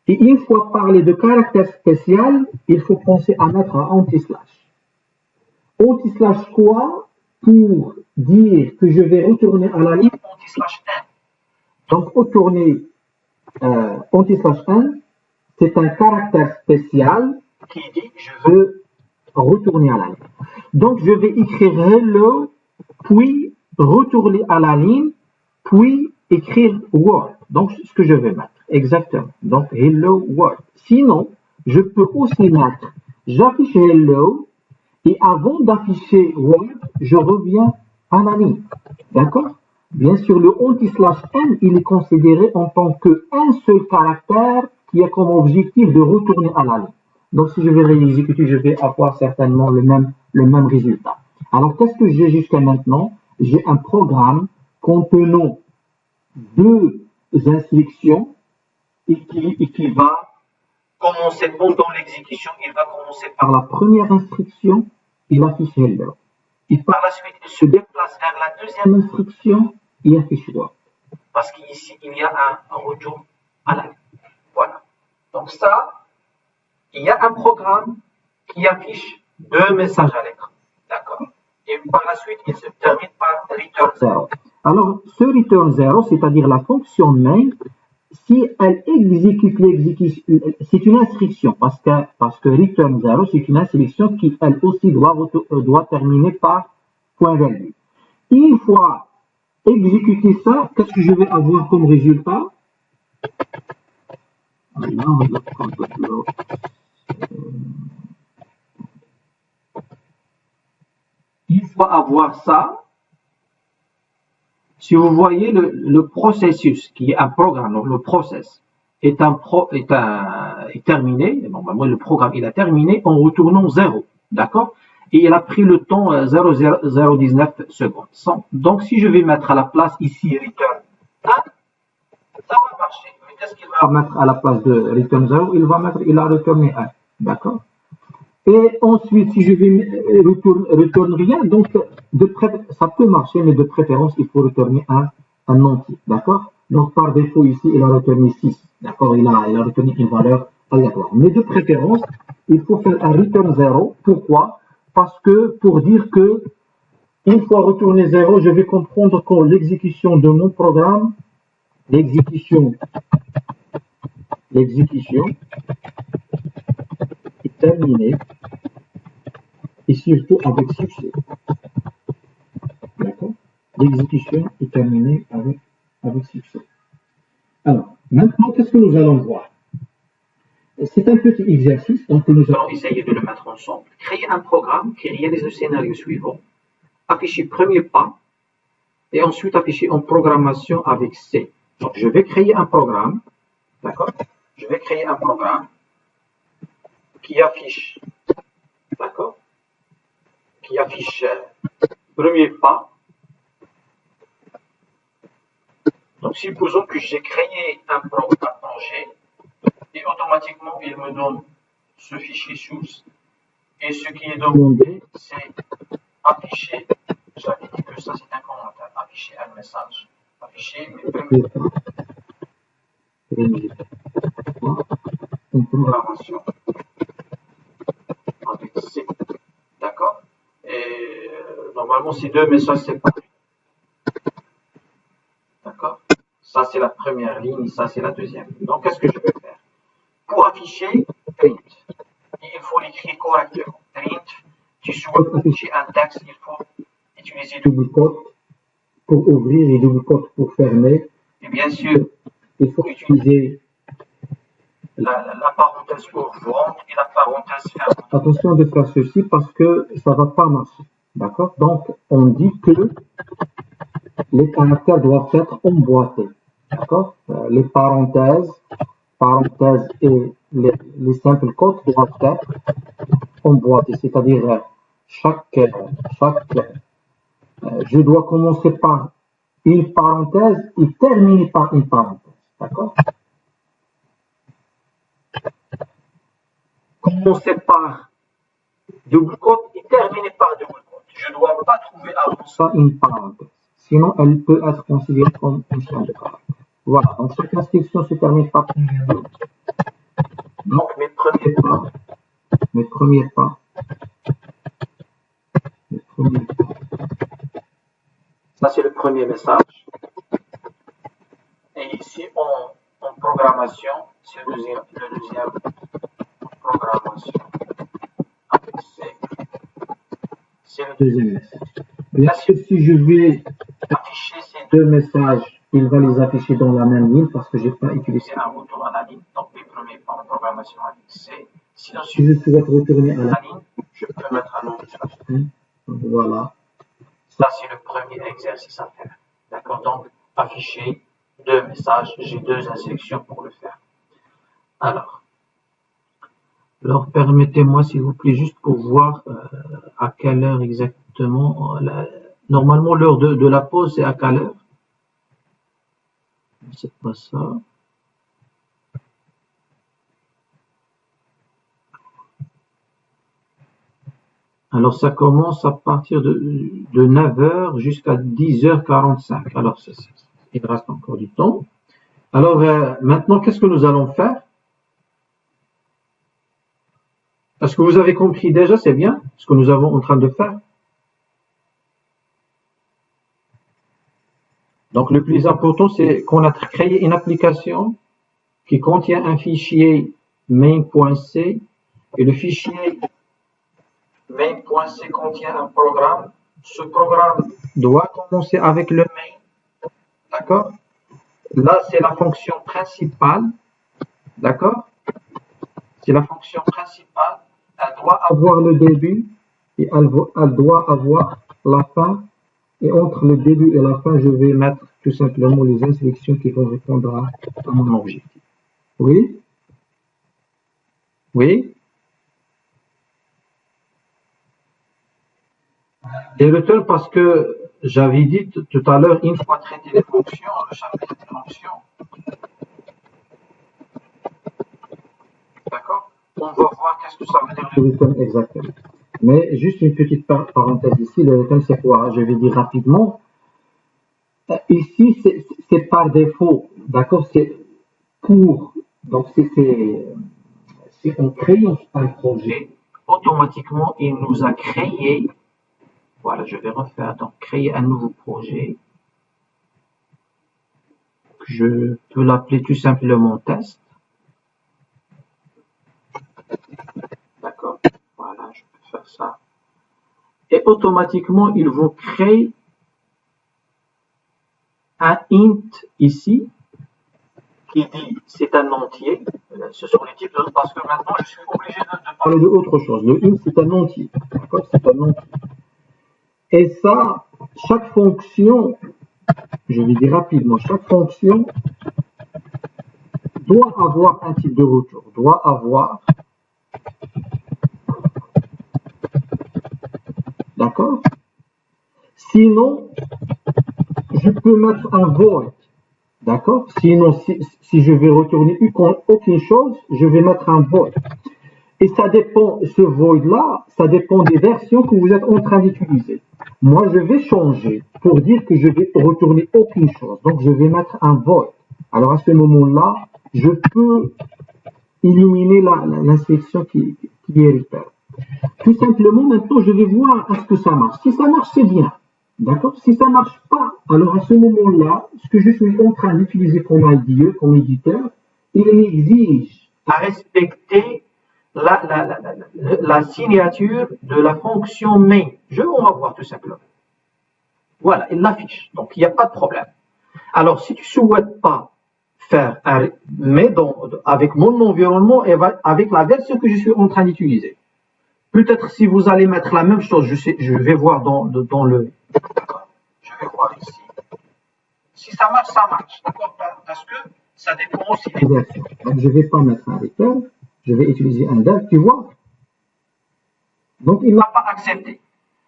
Et une fois parlé de caractère spécial, il faut penser à mettre un anti-slash. Anti-slash quoi? Pour dire que je vais retourner à la ligne anti-slash 1. Donc, retourner anti-slash 1, c'est un caractère spécial qui dit que je veux retourner à la ligne. Donc, je vais écrire hello, puis retourner à la ligne, puis écrire Word. Donc, ce que je vais mettre. Exactement. Donc, hello Word. Sinon, je peux aussi mettre, j'affiche hello, et avant d'afficher Word, je reviens à la ligne. D'accord? Bien sûr, le anti-slash n, il est considéré en tant qu'un seul caractère qui a comme objectif de retourner à la ligne. Donc, si je vais réexécuter, je vais avoir certainement le même résultat. Alors, qu'est-ce que j'ai jusqu'à maintenant? J'ai un programme contenant deux instructions et qui va commencer pendant l'exécution. Il va commencer par la première instruction, il affiche hello. Et par la suite, il se déplace vers la deuxième instruction et affiche Word. Parce qu'ici, il y a un retour à la ligne. Voilà. Donc ça, il y a un programme qui affiche deux messages à l'écran. D'accord? Et par la suite, il se termine par return 0. Alors, ce return 0, c'est-à-dire la fonction main, si elle exécute l'exécution, c'est une instruction, parce que return 0, c'est une instruction qui, elle aussi, doit terminer par point virgule. Une fois exécuter ça, qu'est-ce que je vais avoir comme résultat? Alors, une fois avoir ça, si vous voyez le processus qui est un programme, donc le process est terminé, normalement le programme il a terminé en retournant 0, d'accord? Et il a pris le temps 0,019 secondes. Donc si je vais mettre à la place ici return 1, ça va marcher. Mais qu'est-ce qu'il va mettre à la place de return 0? Il a retourné 1, d'accord? Et ensuite, si je vais retourner rien, donc ça peut marcher, mais de préférence, il faut retourner un entier, d'accord? Donc par défaut, ici, il a retourné 6, d'accord? Il a retourné une valeur aléatoire. Mais de préférence, il faut faire un return 0. Pourquoi? Parce que pour dire que une fois retourné 0, je vais comprendre que l'exécution de mon programme, l'exécution est terminée. Et surtout avec succès. D'accord? L'exécution est terminée avec succès. Alors, maintenant, qu'est-ce que nous allons voir? C'est un petit exercice, donc nous allons essayer de le mettre ensemble. Créer un programme qui réalise le scénario suivant. Afficher premier pas, et ensuite afficher en programmation avec C. Donc, je vais créer un programme, d'accord? Je vais créer un programme qui affiche, d'accord? Qui affiche premier pas. Donc, supposons que j'ai créé un projet et automatiquement, il me donne ce fichier source. Et ce qui est demandé, c'est afficher, j'avais dit que ça c'est un commentaire, afficher un message, afficher mes premiers pas en programmation avec C. D'accord? Et normalement, ces deux messages séparés. D'accord? Ça, c'est la première ligne, ça, c'est la deuxième. Donc, qu'est-ce que je vais faire? Pour afficher, print. Il faut l'écrire correctement. Print, tu souhaites afficher un texte, il faut utiliser double quote pour ouvrir et double quote pour fermer. Et bien sûr, il faut utiliser la parenthèse ouvrante et la parenthèse fermante. Attention de faire ceci parce que ça ne va pas marcher. D'accord? Donc, on dit que les caractères doivent être emboîtés. D'accord? Les parenthèses et les simples quotes doivent être emboîtés. C'est-à-dire, je dois commencer par une parenthèse et terminer par une parenthèse. D'accord? Commencer par double quote et terminer par double quote. Je ne dois pas trouver avant ça une parenthèse. Sinon, elle peut être considérée comme une chaîne de caractères. Voilà, donc chaque instruction se termine par une virgule. Donc mes premiers pas. Ça c'est le premier message. Et ici en programmation, c'est le deuxième programmation. Avec C. C'est le deuxième message. Bien sûr, si je vais afficher ces deux messages, il va les afficher dans la même ligne parce que je n'ai pas utilisé un retour à la ligne. Donc, mes premiers pas en programmation avec C. Sinon, si je souhaite retourner à la ligne, je peux mettre un autre message. Voilà. Ça, c'est le premier exercice à faire. D'accord? Donc, afficher deux messages. J'ai deux instructions pour le faire. Alors permettez-moi, s'il vous plaît, juste pour voir à quelle heure exactement. Normalement, l'heure de la pause, c'est à quelle heure? C'est pas ça. Alors, ça commence à partir de 9h jusqu'à 10h45. Alors, il reste encore du temps. Alors, maintenant, qu'est-ce que nous allons faire? Est-ce que vous avez compris déjà? C'est bien ce que nous avons en train de faire. Donc, le plus important, c'est qu'on a créé une application qui contient un fichier main.c et le fichier main.c contient un programme. Ce programme doit commencer avec le main D'accord? Là, c'est la fonction principale. D'accord? C'est la fonction principale. Elle doit avoir le début et elle doit avoir la fin. Et entre le début et la fin, je vais mettre tout simplement les instructions qui vont répondre à mon objectif. Oui? Oui? Les returns, parce que j'avais dit tout à l'heure, une fois traité les fonctions, le chapitre des fonctions, d'accord? On va voir qu'est-ce que ça veut dire le return exactement. Mais juste une petite parenthèse ici, le return c'est quoi? Je vais dire rapidement. Ici, c'est par défaut, d'accord? C'est pour, donc c'est on crée un projet, automatiquement il nous a créé, voilà, je vais refaire, donc créer un nouveau projet. Je peux l'appeler tout simplement test. D'accord? Voilà, je peux faire ça. Et automatiquement, ils vont créer un int ici qui dit c'est un entier. Ce sont les types de, parce que maintenant je suis obligé de parler de autre chose. Le int c'est un entier. D'accord? C'est un entier. Et ça, chaque fonction, je vais dire rapidement, chaque fonction doit avoir un type de retour, doit avoir, d'accord? Sinon, je peux mettre un void, d'accord? Sinon, si je vais retourner aucune chose, je vais mettre un void. Et ça dépend, ce void-là, ça dépend des versions que vous êtes en train d'utiliser. Moi, je vais changer pour dire que je vais retourner aucune chose. Donc, je vais mettre un void. Alors, à ce moment-là, je peux éliminer l'instruction qui est return. Tout simplement, maintenant, je vais voir est-ce que ça marche. Si ça marche, c'est bien. D'accord? Si ça marche pas, alors à ce moment-là, ce que je suis en train d'utiliser comme IDE, comme éditeur, il m'exige à respecter la signature de la fonction main. On va voir tout simplement. Voilà, il l'affiche. Donc, il n'y a pas de problème. Alors, si tu ne souhaites pas faire mais avec mon environnement et avec la version que je suis en train d'utiliser. Peut-être si vous allez mettre la même chose, je vais voir dans le... D'accord. Je vais voir ici. Si ça marche, ça marche. D'accord? Parce que ça dépend aussi des versions. Donc, je ne vais pas mettre un return. Je vais utiliser un dev, tu vois. Donc, il ne l'a pas accepté.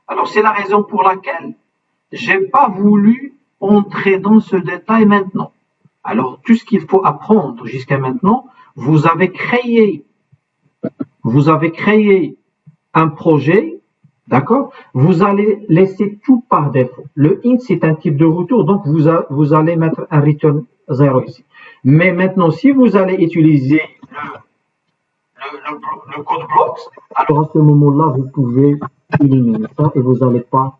Alors, c'est la raison pour laquelle je n'ai pas voulu entrer dans ce détail maintenant. Alors, tout ce qu'il faut apprendre jusqu'à maintenant, vous avez créé un projet, d'accord? Vous allez laisser tout par défaut. Le int, c'est un type de retour, donc vous allez mettre un return 0 ici. Mais maintenant, si vous allez utiliser le code blocks, alors à ce moment-là, vous pouvez éliminer ça et vous n'allez pas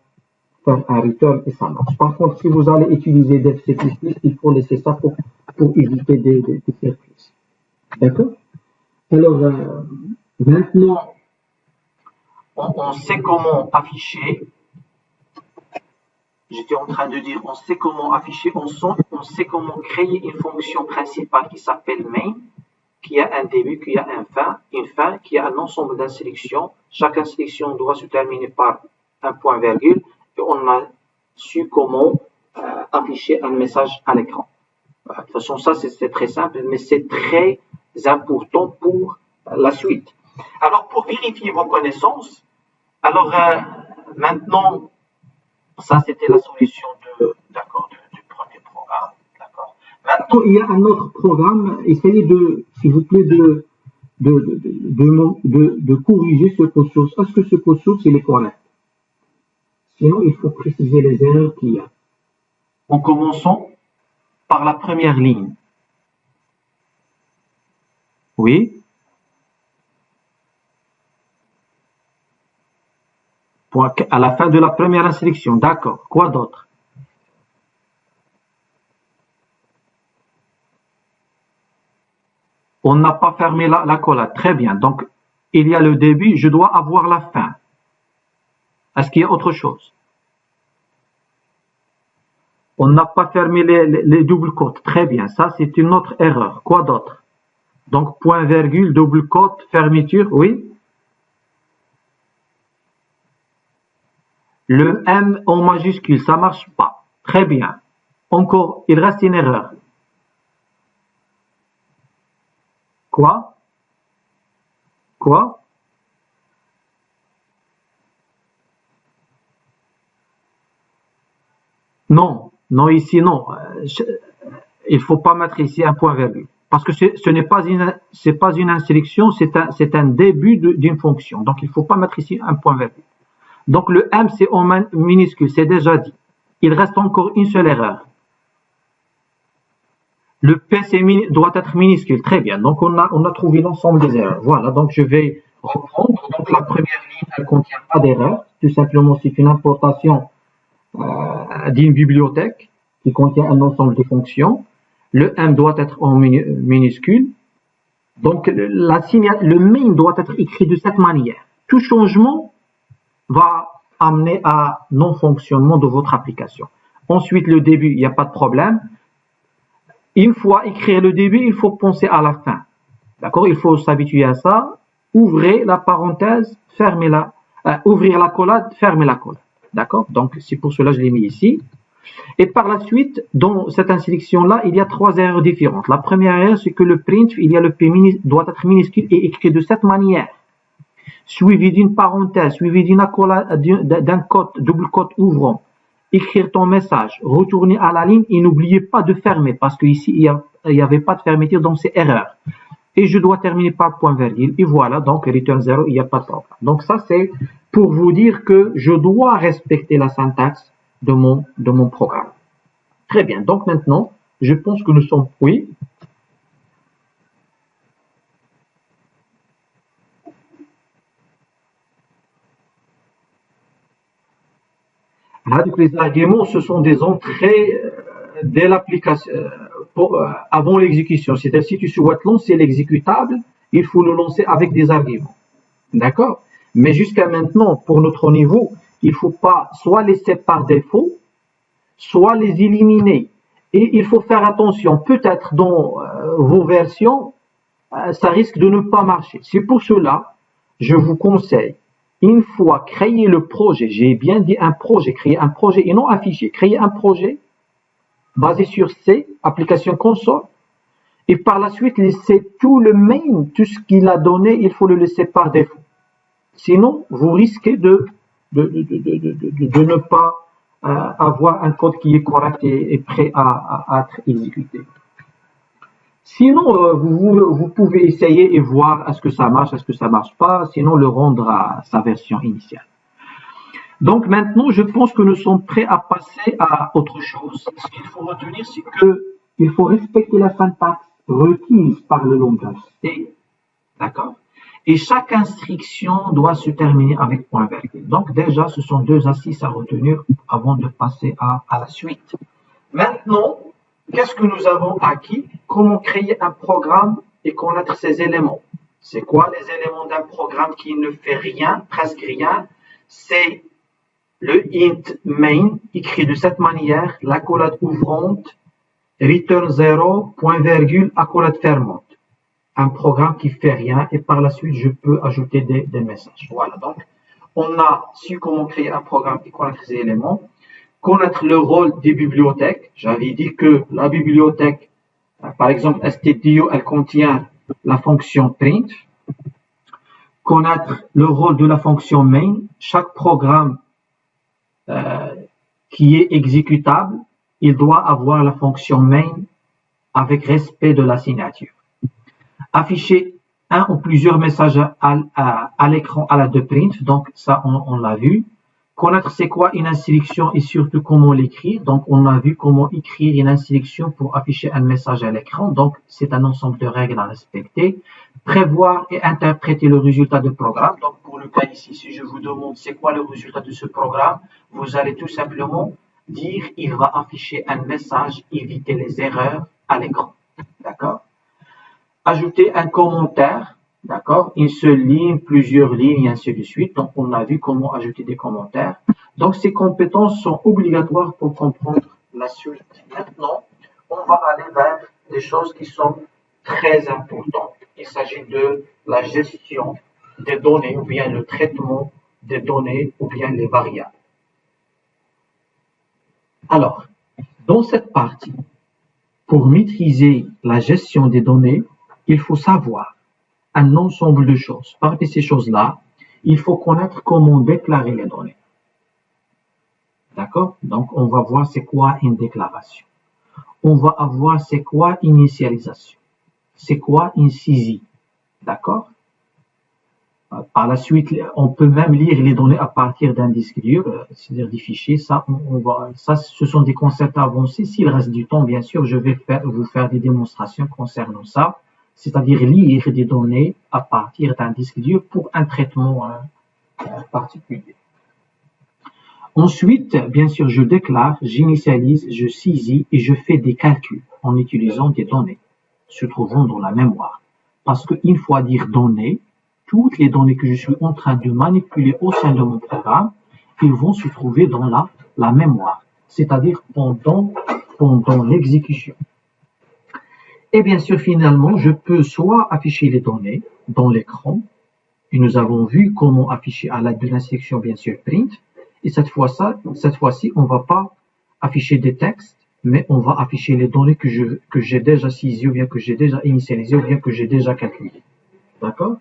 faire un return et ça marche. Par contre, si vous allez utiliser des C++, il faut laisser ça pour éviter des surprises. D'accord? Alors, maintenant, on sait comment afficher. J'étais en train de dire, on sait comment afficher, on sait comment créer une fonction principale qui s'appelle main, qui a un début, qui a une fin, qui a un ensemble d'instructions. Chaque instruction doit se terminer par un point virgule et on a su comment afficher un message à l'écran. De toute façon, ça c'est très simple, mais c'est très important pour la suite. Alors, pour vérifier vos connaissances, alors maintenant, ça c'était la solution du premier programme. Maintenant, il y a un autre programme. Essayez s'il vous plaît, de corriger ce code source. Est-ce que ce code source il est correct? Sinon, il faut préciser les erreurs qu'il y a. En commençant par la première ligne. Oui. À la fin de la première instruction. D'accord. Quoi d'autre? On n'a pas fermé la collade. Très bien. Donc, il y a le début. Je dois avoir la fin. Est-ce qu'il y a autre chose? On n'a pas fermé les doubles côtes. Très bien, ça c'est une autre erreur. Quoi d'autre? Donc point virgule, double côte, fermeture, oui. Le M en majuscule, ça marche pas. Très bien. Encore, il reste une erreur. Quoi? Quoi? Non, non ici non. Il faut pas mettre ici un point virgule. Parce que ce n'est pas une instruction, c'est un début d'une fonction. Donc il faut pas mettre ici un point virgule. Donc le M c'est en minuscule, c'est déjà dit. Il reste encore une seule erreur. Le P doit être minuscule. Très bien. Donc on a trouvé l'ensemble des erreurs. Voilà. Donc je vais reprendre. Donc la première ligne, elle contient pas d'erreur. Tout simplement, c'est une importation d'une bibliothèque qui contient un ensemble de fonctions. Le M doit être en minuscule. Donc le main doit être écrit de cette manière. Tout changement va amener à non-fonctionnement de votre application. Ensuite, le début, il n'y a pas de problème. Une fois écrire le début, il faut penser à la fin. D'accord? Il faut s'habituer à ça. Ouvrez la parenthèse, fermez-la. Ouvrir l'accolade, fermez l'accolade. D'accord? Donc, c'est pour cela que je l'ai mis ici. Et par la suite, dans cette instruction-là, il y a trois erreurs différentes. La première erreur, c'est que le print, il y a le P doit être minuscule et écrit de cette manière. Suivi d'une parenthèse, suivi d'une accolade, d'un code, double code ouvrant. Écrire ton message, retourner à la ligne et n'oubliez pas de fermer parce qu'ici, il n'y avait pas de fermeture, donc c'est erreur. Et je dois terminer par point virgule. Et voilà, donc return 0, il n'y a pas de problème. Donc ça, c'est pour vous dire que je dois respecter la syntaxe de mon programme. Très bien. Donc maintenant, je pense que nous sommes... Oui. Les arguments, ce sont des entrées dès l'application, avant l'exécution. C'est-à-dire, si tu souhaites lancer l'exécutable, il faut le lancer avec des arguments. D'accord? Mais jusqu'à maintenant, pour notre niveau, il ne faut pas soit laisser par défaut, soit les éliminer. Et il faut faire attention. Peut-être dans vos versions, ça risque de ne pas marcher. C'est pour cela, je vous conseille, une fois créé le projet, j'ai bien dit un projet, créer un projet et non un fichier, créer un projet basé sur C, application console, et par la suite laisser tout le main, tout ce qu'il a donné, il faut le laisser par défaut. Sinon, vous risquez de ne pas avoir un code qui est correct et prêt à être exécuté. Sinon, vous pouvez essayer et voir est-ce que ça marche, est-ce que ça marche pas, sinon le rendre à sa version initiale. Donc maintenant, je pense que nous sommes prêts à passer à autre chose. Ce qu'il faut retenir, c'est qu'il faut respecter la syntaxe requise par le langage C. D'accord? Et chaque instruction doit se terminer avec point virgule. Donc déjà, ce sont deux assises à retenir avant de passer à la suite. Maintenant, qu'est-ce que nous avons acquis? Comment créer un programme et connaître ses éléments? C'est quoi les éléments d'un programme qui ne fait rien, presque rien? C'est le int main, écrit de cette manière, l'accolade ouvrante, return 0, point virgule, accolade fermante. Un programme qui fait rien et par la suite, je peux ajouter des messages. Voilà, donc, on a su comment créer un programme et connaître ses éléments. Connaître le rôle des bibliothèques. J'avais dit que la bibliothèque, par exemple, stdio, elle contient la fonction print. Connaître le rôle de la fonction main. Chaque programme qui est exécutable, il doit avoir la fonction main avec respect de la signature. Afficher un ou plusieurs messages à l'écran à la de print. Donc, ça, on l'a vu. Connaître c'est quoi une instruction et surtout comment l'écrire. Donc, on a vu comment écrire une instruction pour afficher un message à l'écran. Donc, c'est un ensemble de règles à respecter. Prévoir et interpréter le résultat du programme. Donc, pour le cas ici, si je vous demande c'est quoi le résultat de ce programme, vous allez tout simplement dire il va afficher un message, éviter les erreurs à l'écran. D'accord? Ajouter un commentaire. D'accord? Une seule ligne, plusieurs lignes, et ainsi de suite. Donc, on a vu comment ajouter des commentaires. Donc, ces compétences sont obligatoires pour comprendre la suite. Maintenant, on va aller vers des choses qui sont très importantes. Il s'agit de la gestion des données ou bien le traitement des données ou bien les variables. Alors, dans cette partie, pour maîtriser la gestion des données, il faut savoir un ensemble de choses. Parmi ces choses-là, il faut connaître comment déclarer les données. D'accord? Donc, on va voir c'est quoi une déclaration. On va avoir c'est quoi initialisation. C'est quoi une saisie. D'accord? Par la suite, on peut même lire les données à partir d'un disque dur, c'est-à-dire des fichiers. Ça, ce sont des concepts avancés. S'il reste du temps, bien sûr, je vais vous faire des démonstrations concernant ça, c'est-à-dire lire des données à partir d'un disque dur pour un traitement particulier. Ensuite, bien sûr, je déclare, j'initialise, je saisis et je fais des calculs en utilisant des données se trouvant dans la mémoire. Parce qu'une fois dire données, toutes les données que je suis en train de manipuler au sein de mon programme, ils vont se trouver dans la mémoire, c'est-à-dire pendant l'exécution. Et bien sûr, finalement, je peux soit afficher les données dans l'écran, et nous avons vu comment afficher à l'aide de l'instruction, bien sûr, print, et cette fois-ci, on ne va pas afficher des textes, mais on va afficher les données que j'ai déjà saisies, ou bien que j'ai déjà initialisées, ou bien que j'ai déjà calculées. D'accord?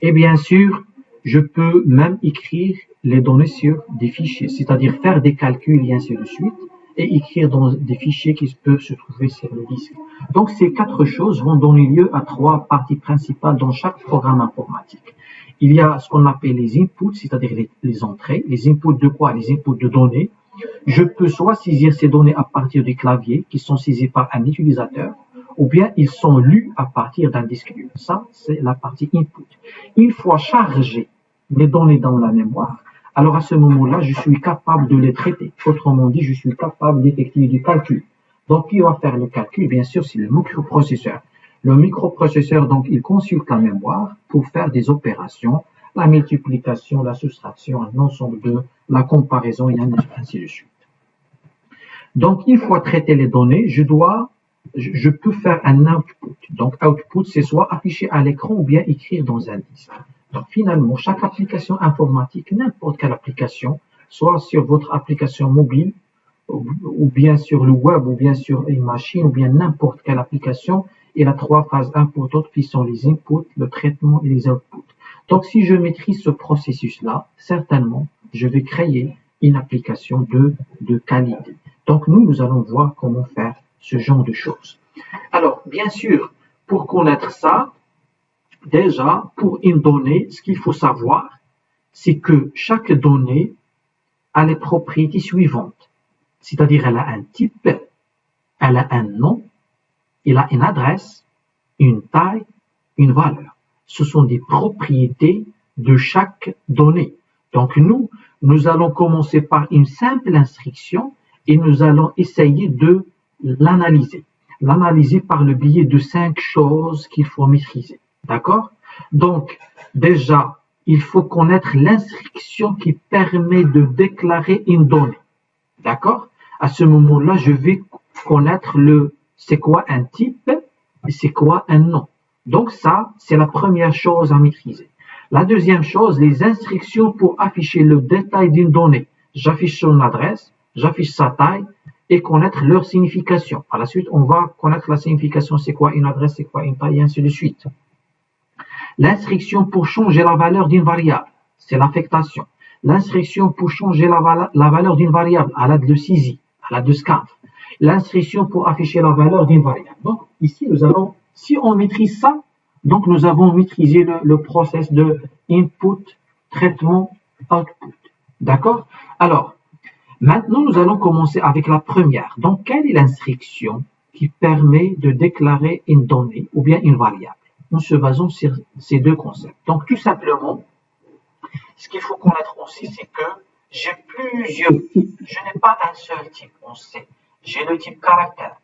Et bien sûr, je peux même écrire les données sur des fichiers, c'est-à-dire faire des calculs et ainsi de suite, et écrire dans des fichiers qui peuvent se trouver sur le disque. Donc, ces 4 choses vont donner lieu à 3 parties principales dans chaque programme informatique. Il y a ce qu'on appelle les inputs, c'est-à-dire les entrées. Les inputs de quoi? Les inputs de données. Je peux soit saisir ces données à partir du clavier, qui sont saisies par un utilisateur, ou bien ils sont lus à partir d'un disque dur. Ça, c'est la partie input. Une fois chargé les données dans la mémoire, alors à ce moment-là, je suis capable de les traiter. Autrement dit, je suis capable d'effectuer du calcul. Donc, qui va faire le calcul? Bien sûr, c'est le microprocesseur. Le microprocesseur, donc, il consulte la mémoire pour faire des opérations, la multiplication, la soustraction, un ensemble de la comparaison et ainsi de suite. Donc, une fois traité les données, je peux faire un output. Donc, output, c'est soit afficher à l'écran ou bien écrire dans un disque. Donc, finalement, chaque application informatique, n'importe quelle application, soit sur votre application mobile, ou bien sur le web, ou bien sur une machine, ou bien n'importe quelle application, il y a 3 phases importantes qui sont les inputs, le traitement et les outputs. Donc, si je maîtrise ce processus-là, certainement, je vais créer une application de qualité. Donc, nous allons voir comment faire ce genre de choses. Alors, bien sûr, pour connaître ça, déjà, pour une donnée, ce qu'il faut savoir, c'est que chaque donnée a les propriétés suivantes. C'est-à-dire, elle a un type, elle a un nom, elle a une adresse, une taille, une valeur. Ce sont des propriétés de chaque donnée. Donc, nous allons commencer par une simple instruction et nous allons essayer de l'analyser. L'analyser par le biais de 5 choses qu'il faut maîtriser. D'accord? Donc, déjà, il faut connaître l'instruction qui permet de déclarer une donnée. D'accord? À ce moment-là, je vais connaître c'est quoi un type et c'est quoi un nom. Donc ça, c'est la première chose à maîtriser. La deuxième chose, les instructions pour afficher le détail d'une donnée. J'affiche son adresse, j'affiche sa taille et connaître leur signification. Par la suite, on va connaître la signification, c'est quoi une adresse, c'est quoi une taille, et ainsi de suite. L'instruction pour changer la valeur d'une variable, c'est l'affectation. L'instruction pour changer la valeur d'une variable à l'aide de saisie, à l'aide de scanf. L'instruction pour afficher la valeur d'une variable. Donc, ici, si on maîtrise ça, donc nous avons maîtrisé le process de input, traitement, output. D'accord? Alors, maintenant, nous allons commencer avec la première. Donc, quelle est l'instruction qui permet de déclarer une donnée ou bien une variable en se basant sur ces 2 concepts? Donc, tout simplement, ce qu'il faut connaître aussi, c'est que j'ai plusieurs types. Je n'ai pas un seul type, on sait. J'ai le type caractère.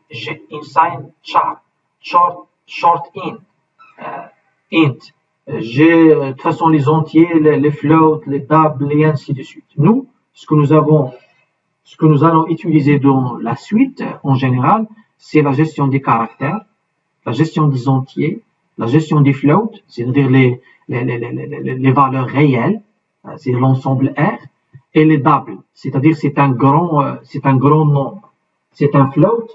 J'ai unsigned char, short int, int. J'ai de toute façon les entiers, les floats, les tables et ainsi de suite. Nous, ce que nous avons Ce que nous allons utiliser dans la suite, en général, c'est la gestion des caractères, la gestion des entiers, la gestion des floats, c'est-à-dire les valeurs réelles, c'est l'ensemble R, et les doubles, c'est-à-dire c'est un grand nombre. C'est un float,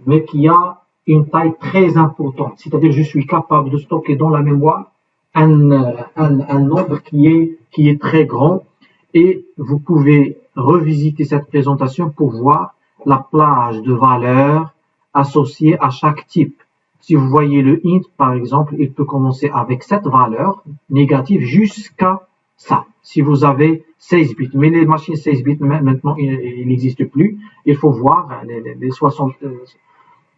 mais qui a une taille très importante. C'est-à-dire je suis capable de stocker dans la mémoire un nombre qui est très grand, et vous pouvez revisiter cette présentation pour voir la plage de valeurs associées à chaque type. Si vous voyez le int, par exemple, il peut commencer avec cette valeur négative jusqu'à ça. Si vous avez 16 bits, mais les machines 16 bits, maintenant, il n'existe plus. Il faut voir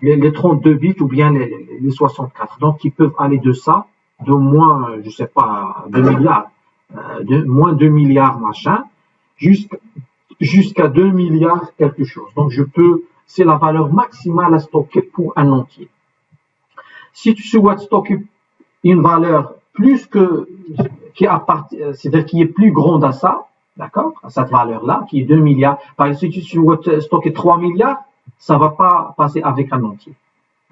les 32 bits ou bien les 64. Donc, ils peuvent aller de ça, de moins, je sais pas, 2 milliards, moins 2 milliards machin, jusqu'à 2 milliards quelque chose. Donc, c'est la valeur maximale à stocker pour un entier. Si tu souhaites stocker une valeur plus que, c'est-à-dire qui est plus grande à ça, d'accord, à cette valeur-là, qui est 2 milliards. Par exemple, si tu souhaites stocker 3 milliards, ça va pas passer avec un entier.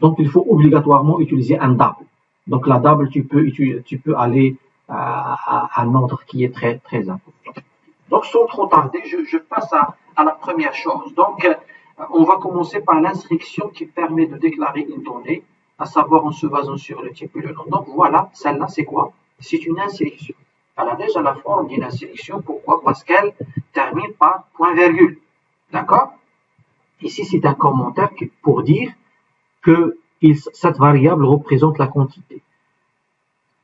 Donc, il faut obligatoirement utiliser un double. Donc, la double, tu peux aller à un ordre qui est très, très important. Donc, sans trop tarder, je passe à la première chose. Donc, on va commencer par l'instruction qui permet de déclarer une donnée, à savoir en se basant sur le type et le nom. Donc, voilà, celle-là, c'est quoi? C'est une insélection. Elle a déjà la forme d'une insélection. Pourquoi? Parce qu'elle termine par point virgule. D'accord? Ici, c'est un commentaire pour dire que cette variable représente la quantité.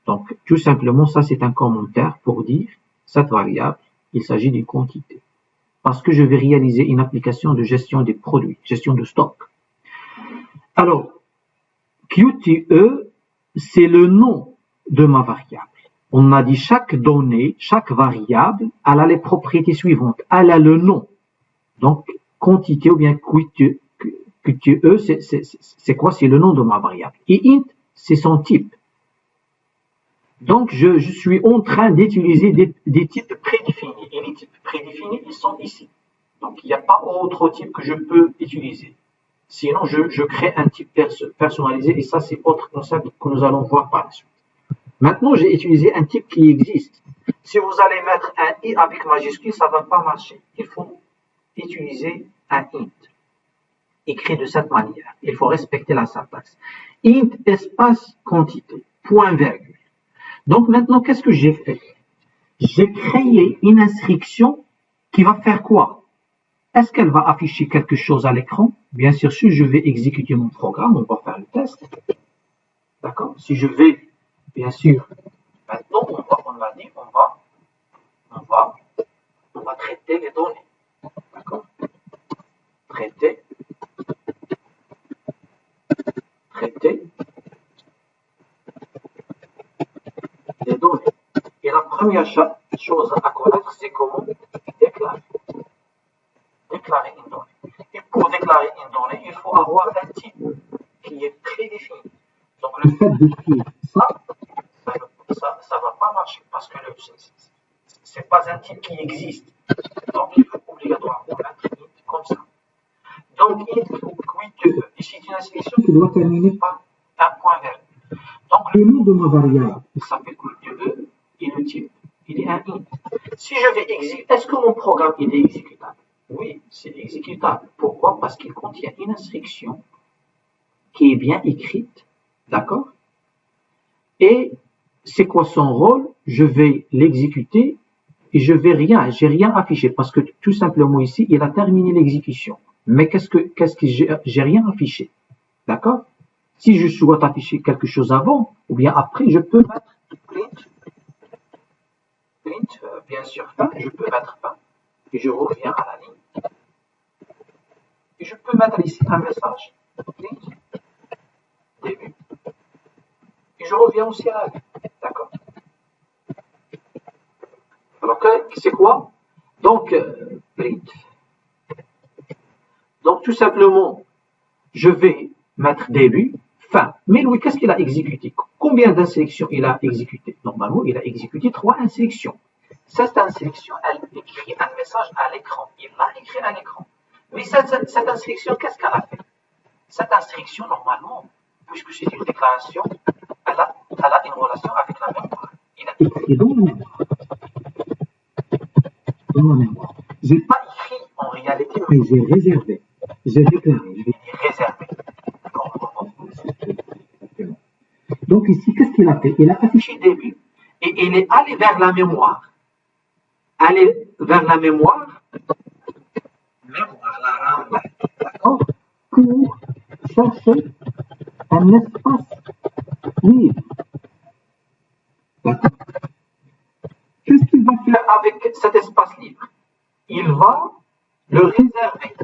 Donc, tout simplement, ça, c'est un commentaire pour dire cette variable, il s'agit d'une quantité. Parce que je vais réaliser une application de gestion des produits, gestion de stock. Alors, QTE, c'est le nom de ma variable. On a dit chaque donnée, chaque variable, elle a les propriétés suivantes. Elle a le nom. Donc, quantité ou bien QTE, c'est quoi? C'est le nom de ma variable. Et int, c'est son type. Donc, je suis en train d'utiliser des types prédéfinis. Et les types prédéfinis, ils sont ici. Donc, il n'y a pas autre type que je peux utiliser. Sinon, je crée un type personnalisé et ça, c'est autre concept que nous allons voir par la suite. Maintenant, j'ai utilisé un type qui existe. Si vous allez mettre un i avec majuscule, ça ne va pas marcher. Il faut utiliser un int, écrit de cette manière. Il faut respecter la syntaxe. Int espace quantité, point virgule. Donc maintenant, qu'est-ce que j'ai fait? J'ai créé une instruction qui va faire quoi? Est-ce qu'elle va afficher quelque chose à l'écran? Bien sûr, si je vais exécuter mon programme, on va faire le test. D'accord? Si je vais, bien sûr, maintenant, on a dit, on va traiter les données. D'accord? Traiter les données. Et la première chose à connaître, c'est comment déclarer une donnée. Et pour déclarer une donnée, il faut avoir un type qui est prédéfini. Donc le fait d'écrire ça ne va pas marcher parce que ce n'est pas un type qui existe. Donc il faut obligatoirement mettre int comme ça. Donc int QTE, ici c'est une instruction qui doit terminer par un point virgule. Donc le nom de ma variable, il s'appelle QTE et le type, il est un int. Si je vais exécuter, est-ce que mon programme il est exécutable? Oui, c'est exécutable. Pourquoi? Parce qu'il contient une instruction qui est bien écrite, d'accord? Et c'est quoi son rôle? Je vais l'exécuter et j'ai rien affiché parce que tout simplement ici, il a terminé l'exécution. Mais qu'est-ce que j'ai rien affiché, d'accord? Si je souhaite afficher quelque chose avant ou bien après, je peux mettre print, bien sûr fin, je peux mettre fin et je reviens à la ligne. Et je peux mettre ici un message, print, début. Et je reviens aussi à la ligne, d'accord? Alors, c'est quoi? Donc, print. Donc, tout simplement, je vais mettre début, fin. Mais lui, qu'est-ce qu'il a exécuté? Combien d'insélections il a exécuté? Normalement, il a exécuté 3 insélections. Cette insélection, elle écrit un message à l'écran. Il l'a écrit à l'écran. Mais cette inscription, qu'est-ce qu'elle a fait? Cette inscription, normalement, puisque c'est une déclaration, elle a une relation avec la mémoire. Il a écrit dans la mémoire. Dans la mémoire. Je n'ai pas écrit en réalité, mais j'ai réservé. J'ai déclaré, je vais dire réservé. Donc ici, qu'est-ce qu'il a fait? Il a affiché début et il est allé vers la mémoire. Aller vers la mémoire, la RAM, d'accord, pour chercher un espace libre. D'accord? Qu'est-ce qu'il va faire avec cet espace libre? Il va le réserver.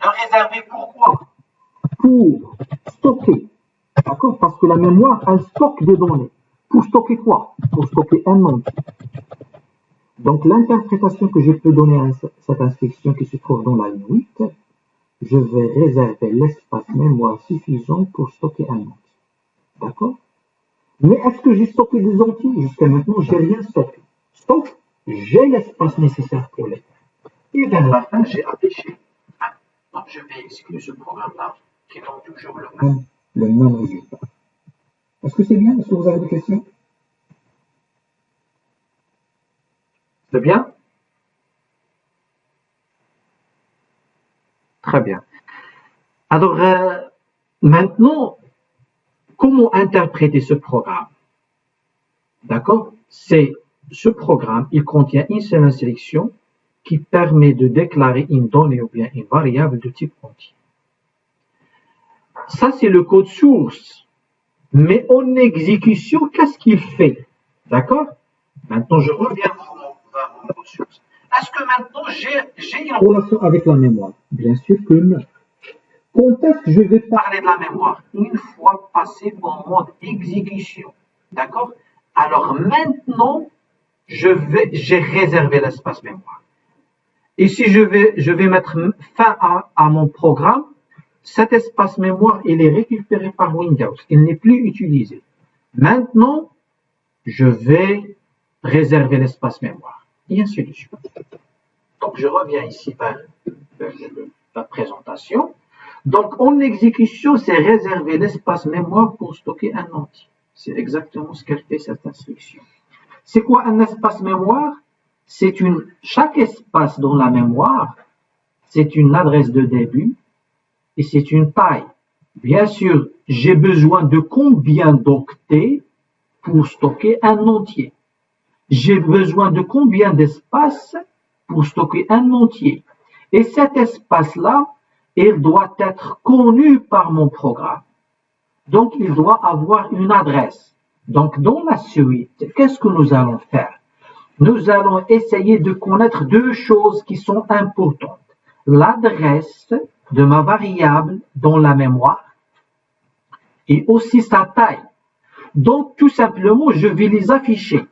Le réserver pourquoi? Pour stocker. D'accord? Parce que la mémoire, elle stocke des données. Pour stocker quoi? Pour stocker un nombre. Donc, l'interprétation que je peux donner à cette inscription qui se trouve dans la ligne 8, je vais réserver l'espace mémoire suffisant pour stocker un entier. D'accord? Mais est-ce que j'ai stocké des entiers? Jusqu'à maintenant, je n'ai rien stocké. Sauf, j'ai l'espace nécessaire pour les faire. Et vers la fin, j'ai affiché. Donc, je vais exécuter ce programme-là, qui donne toujours le même résultat. Est-ce que c'est bien? Est-ce que vous avez des questions? C'est bien? Très bien. Alors, maintenant, comment interpréter ce programme? D'accord? C'est ce programme, il contient une seule sélection qui permet de déclarer une donnée ou bien une variable de type entier. Ça, c'est le code source. Mais en exécution, qu'est-ce qu'il fait? D'accord? Maintenant, je reviens vers mon code source. Est-ce que maintenant, j'ai une relation avec la mémoire? Bien sûr que non. Quand est-ce que je vais parler de la mémoire? Une fois passé en mode exécution. D'accord? Alors maintenant, j'ai réservé l'espace mémoire. Et si je vais mettre fin à mon programme, cet espace mémoire, il est récupéré par Windows. Il n'est plus utilisé. Maintenant, je vais réserver l'espace mémoire. Et ainsi de suite. Donc, je reviens ici vers la présentation. Donc, en exécution, c'est réserver l'espace mémoire pour stocker un entier. C'est exactement ce qu'elle fait, cette instruction. C'est quoi un espace mémoire? Chaque espace dans la mémoire, c'est une adresse de début et c'est une taille. Bien sûr, j'ai besoin de combien d'octets pour stocker un entier? J'ai besoin de combien d'espace pour stocker un entier? Et cet espace-là, il doit être connu par mon programme. Donc, il doit avoir une adresse. Donc, dans la suite, qu'est-ce que nous allons faire? Nous allons essayer de connaître deux choses qui sont importantes. L'adresse de ma variable dans la mémoire et aussi sa taille. Donc, tout simplement, je vais les afficher.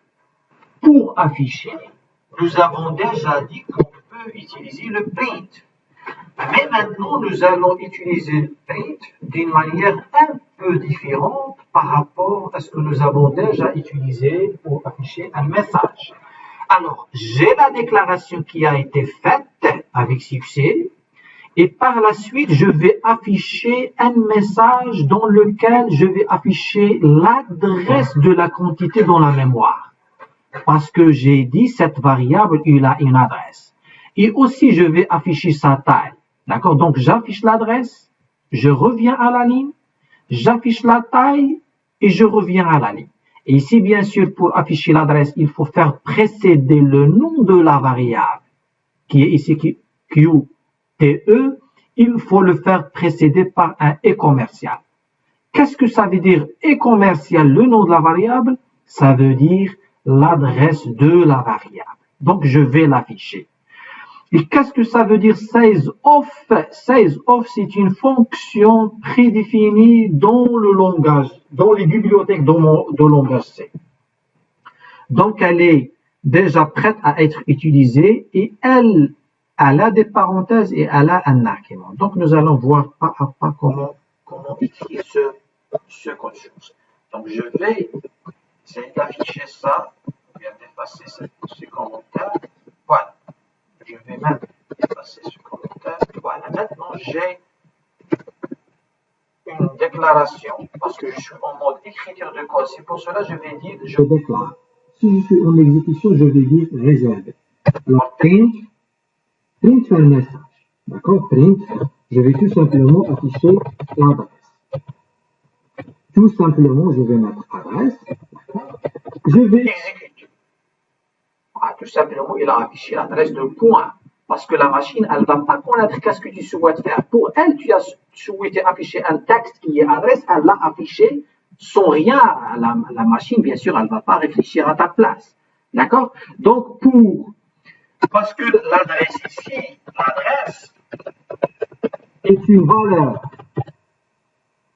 Pour afficher, nous avons déjà dit qu'on peut utiliser le print. Mais maintenant, nous allons utiliser le print d'une manière un peu différente par rapport à ce que nous avons déjà utilisé pour afficher un message. Alors, j'ai la déclaration qui a été faite avec succès et par la suite, je vais afficher un message dans lequel je vais afficher l'adresse de la quantité dans la mémoire. Parce que j'ai dit cette variable, il a une adresse. Et aussi, je vais afficher sa taille. D'accord? Donc, j'affiche l'adresse, je reviens à la ligne, j'affiche la taille et je reviens à la ligne. Et ici, bien sûr, pour afficher l'adresse, il faut faire précéder le nom de la variable, qui est ici QTE. Il faut le faire précéder par un et commercial. Qu'est-ce que ça veut dire et commercial, le nom de la variable? Ça veut dire l'adresse de la variable. Donc, je vais l'afficher. Et qu'est-ce que ça veut dire size of? Size of, c'est une fonction prédéfinie dans le langage, dans les bibliothèques de langage C. Donc, elle est déjà prête à être utilisée et elle a des parenthèses et elle a un argument. Donc, nous allons voir pas à pas comment écrire ce code source. Donc, je vais essayer d'afficher ça, ou bien d'effacer ce commentaire. Voilà. Je vais même passer sur commentaire. Voilà, maintenant j'ai une déclaration parce que je suis en mode écriture de code. C'est pour cela que je vais dire je déclare. Si je suis en exécution, je vais dire réservé. Alors, print fait un message. D'accord? Print, je vais tout simplement afficher l'adresse. Tout simplement, je vais mettre adresse. Je vais exécuter. Ah, tout simplement, il a affiché l'adresse de point. Parce que la machine, elle ne va pas connaître qu'est-ce que tu souhaites faire. Pour elle, tu as souhaité afficher un texte qui est adresse, elle l'a affiché sans rien. La machine, bien sûr, elle ne va pas réfléchir à ta place. D'accord? Donc, parce que l'adresse ici, l'adresse est une valeur.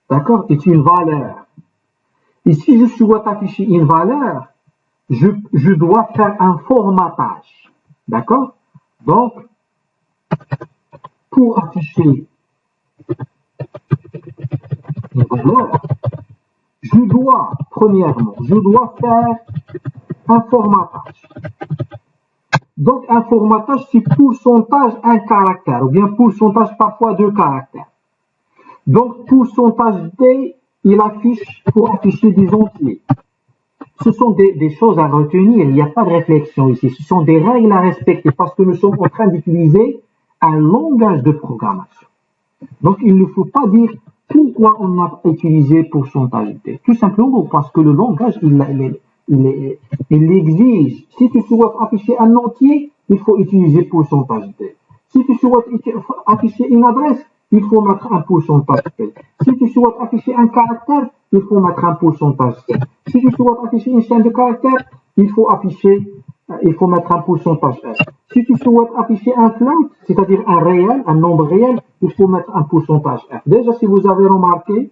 D'accord? Est une valeur. Et si je souhaite afficher une valeur, je dois faire un formatage. D'accord? Donc, pour afficher une valeur, premièrement, je dois faire un formatage. Donc, un formatage, c'est pourcentage un caractère, ou bien pourcentage parfois deux caractères. Donc, pourcentage D, il affiche pour afficher des entiers. Ce sont des choses à retenir, il n'y a pas de réflexion ici. Ce sont des règles à respecter parce que nous sommes en train d'utiliser un langage de programmation. Donc, il ne faut pas dire pourquoi on a utilisé pourcentage D. Tout simplement parce que le langage, il exige. Si tu souhaites afficher un entier, il faut utiliser pourcentage D. Si tu souhaites afficher une adresse, il faut mettre un pourcentage D. Si tu souhaites afficher un caractère, il faut mettre un pourcentage D. Si tu souhaites afficher une chaîne de caractères, il faut mettre un pourcentage S. Si tu souhaites afficher un float, c'est-à-dire un nombre réel, il faut mettre un pourcentage F. Déjà, si vous avez remarqué,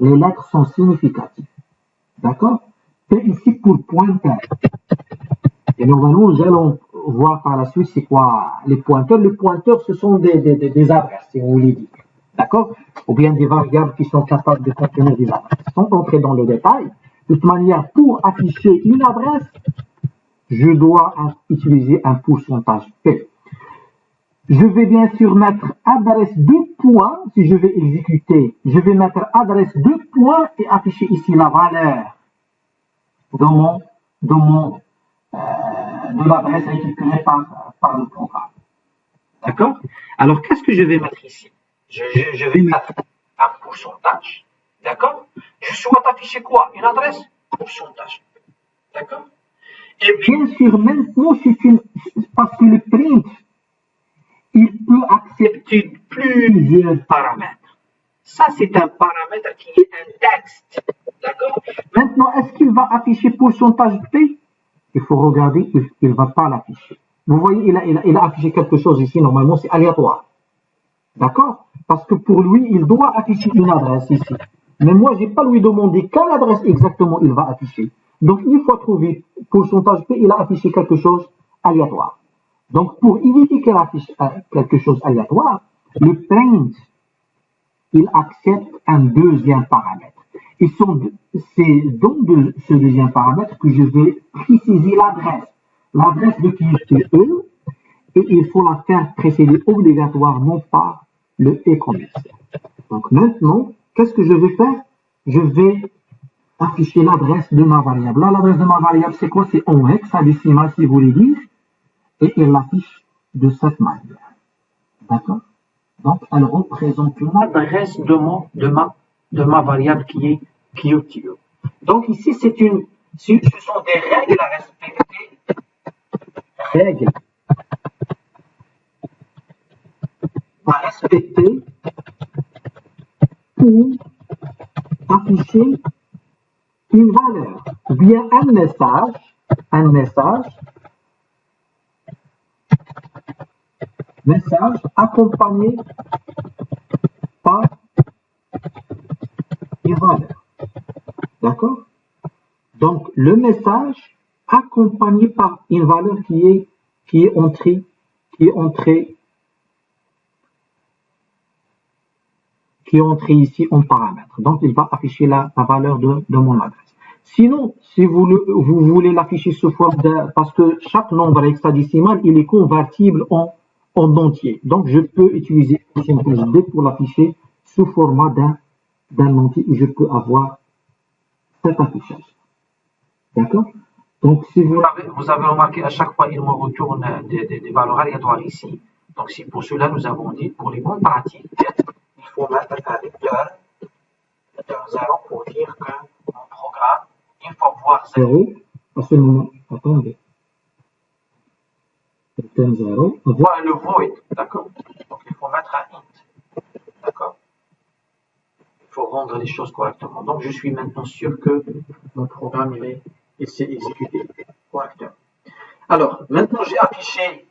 les lettres sont significatives. D'accord? C'est ici pour pointeur. Et normalement, nous allons voir par la suite c'est quoi les pointeurs. Les pointeurs, ce sont des adresses, si vous voulez dire. D'accord? Ou bien des variables qui sont capables de contenir des adresses. Sans entrer dans le détail, de toute manière, pour afficher une adresse, je dois utiliser un pourcentage P. Je vais bien sûr mettre adresse de point. Si je vais exécuter, je vais mettre adresse de point et afficher ici la valeur de l'adresse récupérée par le programme. D'accord? Alors, qu'est-ce que je vais mettre ici? Je vais mettre un pourcentage. D'accord? Je souhaite afficher quoi? Une adresse? Pourcentage. D'accord? Et bien sûr, maintenant, parce que le print, il peut accepter plusieurs paramètres. Ça, c'est un paramètre qui est un texte. D'accord? Maintenant, est-ce qu'il va afficher pourcentage P? Il faut regarder, il ne va pas l'afficher. Vous voyez, il a affiché quelque chose ici, normalement, c'est aléatoire. D'accord? Parce que pour lui, il doit afficher une adresse ici. Mais moi, je n'ai pas lui demandé quelle adresse exactement il va afficher. Donc, il faut trouver pourcentage P, il a affiché quelque chose aléatoire. Donc, pour éviter qu'il affiche quelque chose aléatoire, le print, il accepte un deuxième paramètre. Et c'est dans ce deuxième paramètre que je vais préciser l'adresse. L'adresse de qui est E, et il faut la faire précéder obligatoirement par le E commercial. Donc maintenant, qu'est-ce que je vais faire? Je vais afficher l'adresse de ma variable. Là, l'adresse de ma variable, c'est quoi? C'est en hexadécimal, si vous voulez dire, et il l'affiche de cette manière. D'accord? Donc, elle représente l'adresse de ma variable qui est QTO. Donc, ici, ce sont des règles à respecter. Règles à respecter pour afficher une valeur, ou bien un message accompagné par une valeur. D'accord? Donc, le message accompagné par une valeur qui est entrée ici en paramètre. Donc, il va afficher la valeur de mon adresse. Sinon, si vous voulez l'afficher sous forme parce que chaque nombre hexadécimal, il est convertible en entier. Donc, je peux utiliser D pour l'afficher sous format d'un entier et je peux avoir cet affichage. D'accord? Donc, si vous avez remarqué, à chaque fois, il me retourne des valeurs aléatoires ici. Donc, c'est pour cela nous avons dit, pour les bonnes pratiques, il faut mettre un vecteur de 0 pour dire que mon programme, il faut voir 0 à ce moment. Attendez. Vecteur 0. Voilà le void, d'accord? Donc, il faut mettre un int, d'accord? Il faut rendre les choses correctement. Donc, je suis maintenant sûr que mon programme, il s'est exécuté correctement. Alors, maintenant, j'ai affiché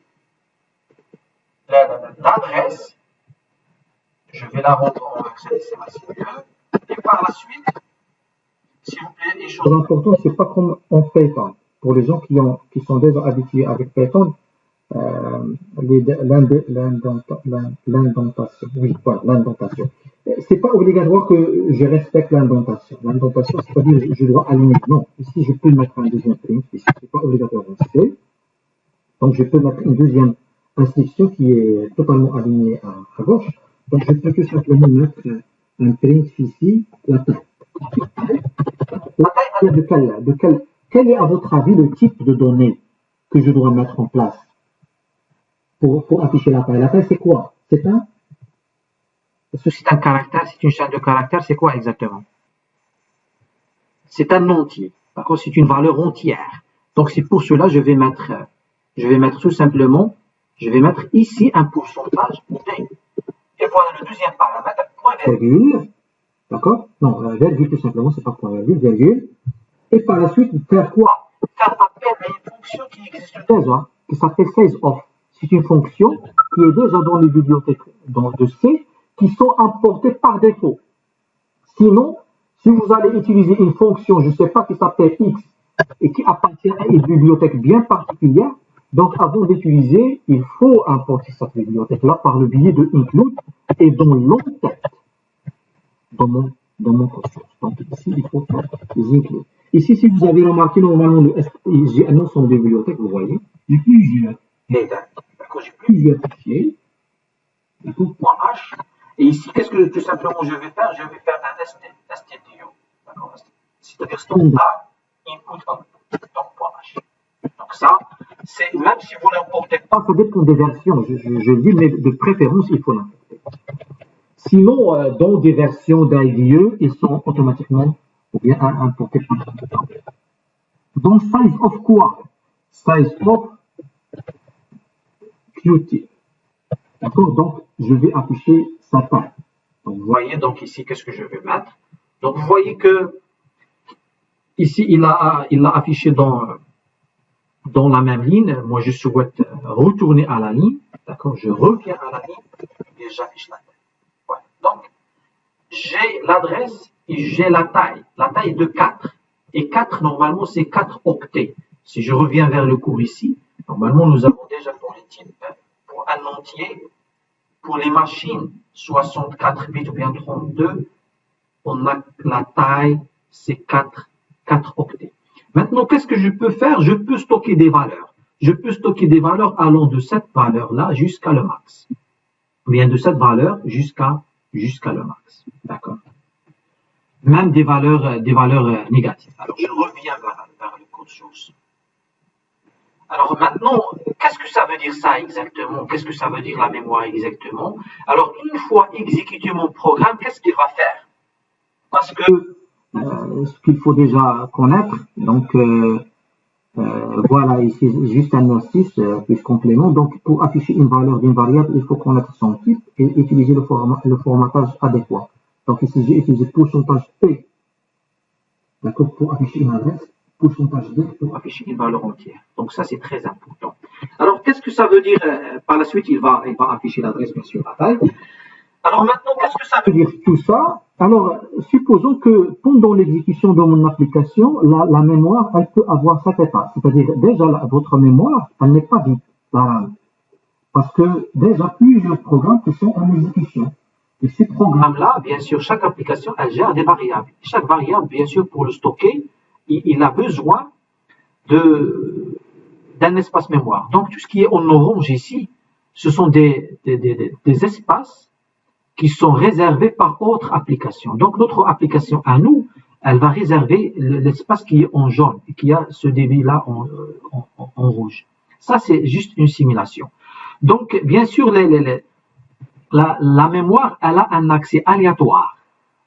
l'adresse. Je vais la rendre en hexadécimal. Et par la suite, s'il vous plaît, les choses importantes, c'est pas comme en Python. Pour les gens qui sont déjà habitués avec Python, l'indentation. Oui, voilà, l'indentation. C'est pas obligatoire que je respecte l'indentation. L'indentation, c'est-à-dire que je dois aligner. Non, ici, je peux mettre un deuxième print. Ici, c'est pas obligatoire. Donc, je peux mettre une deuxième instruction qui est totalement alignée à gauche. Donc, je peux tout simplement mettre un print ici, la taille. La taille, quel est à votre avis le type de données que je dois mettre en place pour afficher la taille? La taille, c'est quoi? C'est un caractère, c'est une chaîne de caractères, c'est quoi exactement? C'est un entier, d'accord? C'est une valeur entière. Donc, c'est pour cela je vais mettre tout simplement, je vais mettre ici un pourcentage D. Et voilà le deuxième paramètre, point virgule. D'accord? Non, virgule tout simplement, c'est pas point virgule, virgule. Et par la suite, faire quoi? Faire appel à une fonction qui existe déjà, qui s'appelle sizeOf. C'est une fonction qui est déjà dans les bibliothèques de C, qui sont importées par défaut. Sinon, si vous allez utiliser une fonction, je ne sais pas, qui s'appelle X, et qui appartient à une bibliothèque bien particulière, donc avant d'utiliser, il faut importer cette bibliothèque-là par le biais de include et dans l'entête. Dans mon ressource. Donc ici, il faut faire les include. Ici, si vous avez remarqué, normalement, j'ai un ensemble de bibliothèques, vous voyez, j'ai plusieurs d'accord, j'ai plusieurs fichiers, d'accord, .h. Et ici, qu'est-ce que tout simplement je vais faire? Je vais faire un stdio, d'accord, c'est-à-dire standard input output, donc .h. Donc ça, c'est même si vous n'importez pas, ça dépend des versions, je dis, mais de préférence, il faut l'importer. Sinon, dans des versions d'IDE, ils sont automatiquement ou bien importés par le. Donc, sizeOf quoi? SizeOf Qt. D'accord? Donc, je vais afficher sa taille. Donc, vous voyez, donc ici, qu'est-ce que je vais mettre? Donc, vous voyez que ici, il a affiché dans la même ligne. Moi, je souhaite retourner à la ligne. D'accord? Je reviens à la ligne et j'affiche la taille. Voilà. Donc, j'ai l'adresse et j'ai la taille. La taille est de 4. Et 4, normalement, c'est 4 octets. Si je reviens vers le cours ici, normalement, nous avons déjà pour les types, pour un entier, pour les machines 64 bits ou bien 32, on a la taille, c'est 4 octets. Maintenant, qu'est-ce que je peux faire? Je peux stocker des valeurs. Je peux stocker des valeurs allant de cette valeur-là jusqu'à le max. Ou bien de cette valeur jusqu'à le max. D'accord? Même des valeurs négatives. Alors, je reviens vers le code source. Alors maintenant, qu'est-ce que ça veut dire ça exactement? Qu'est-ce que ça veut dire la mémoire exactement? Alors, une fois exécuté mon programme, qu'est-ce qu'il va faire? Parce que ce qu'il faut déjà connaître, donc voilà, ici juste un notice plus complément. Donc, pour afficher une valeur d'une variable, il faut connaître son type et utiliser le formatage adéquat. Donc ici, j'ai utilisé pourcentage P, d'accord, pour afficher une adresse, pourcentage D pour afficher une valeur entière. Donc ça, c'est très important. Alors, qu'est-ce que ça veut dire? Par la suite, il va afficher l'adresse, bien sûr, la taille. Alors maintenant, qu'est-ce que ça veut dire tout ça? Alors, supposons que pendant l'exécution de mon application, la mémoire, elle peut avoir cet état. C'est-à-dire, déjà, votre mémoire, elle n'est pas vide, la RAM. Parce que déjà, plusieurs programmes qui sont en exécution. Et ces programmes-là, bien sûr, chaque application, elle gère des variables. Chaque variable, bien sûr, pour le stocker, il a besoin d'un espace mémoire. Donc, tout ce qui est en orange ici, ce sont des espaces qui sont réservés par autre application. Donc, notre application à nous, elle va réserver l'espace qui est en jaune et qui a ce débit-là en rouge. Ça, c'est juste une simulation. Donc, bien sûr, la mémoire, elle a un accès aléatoire.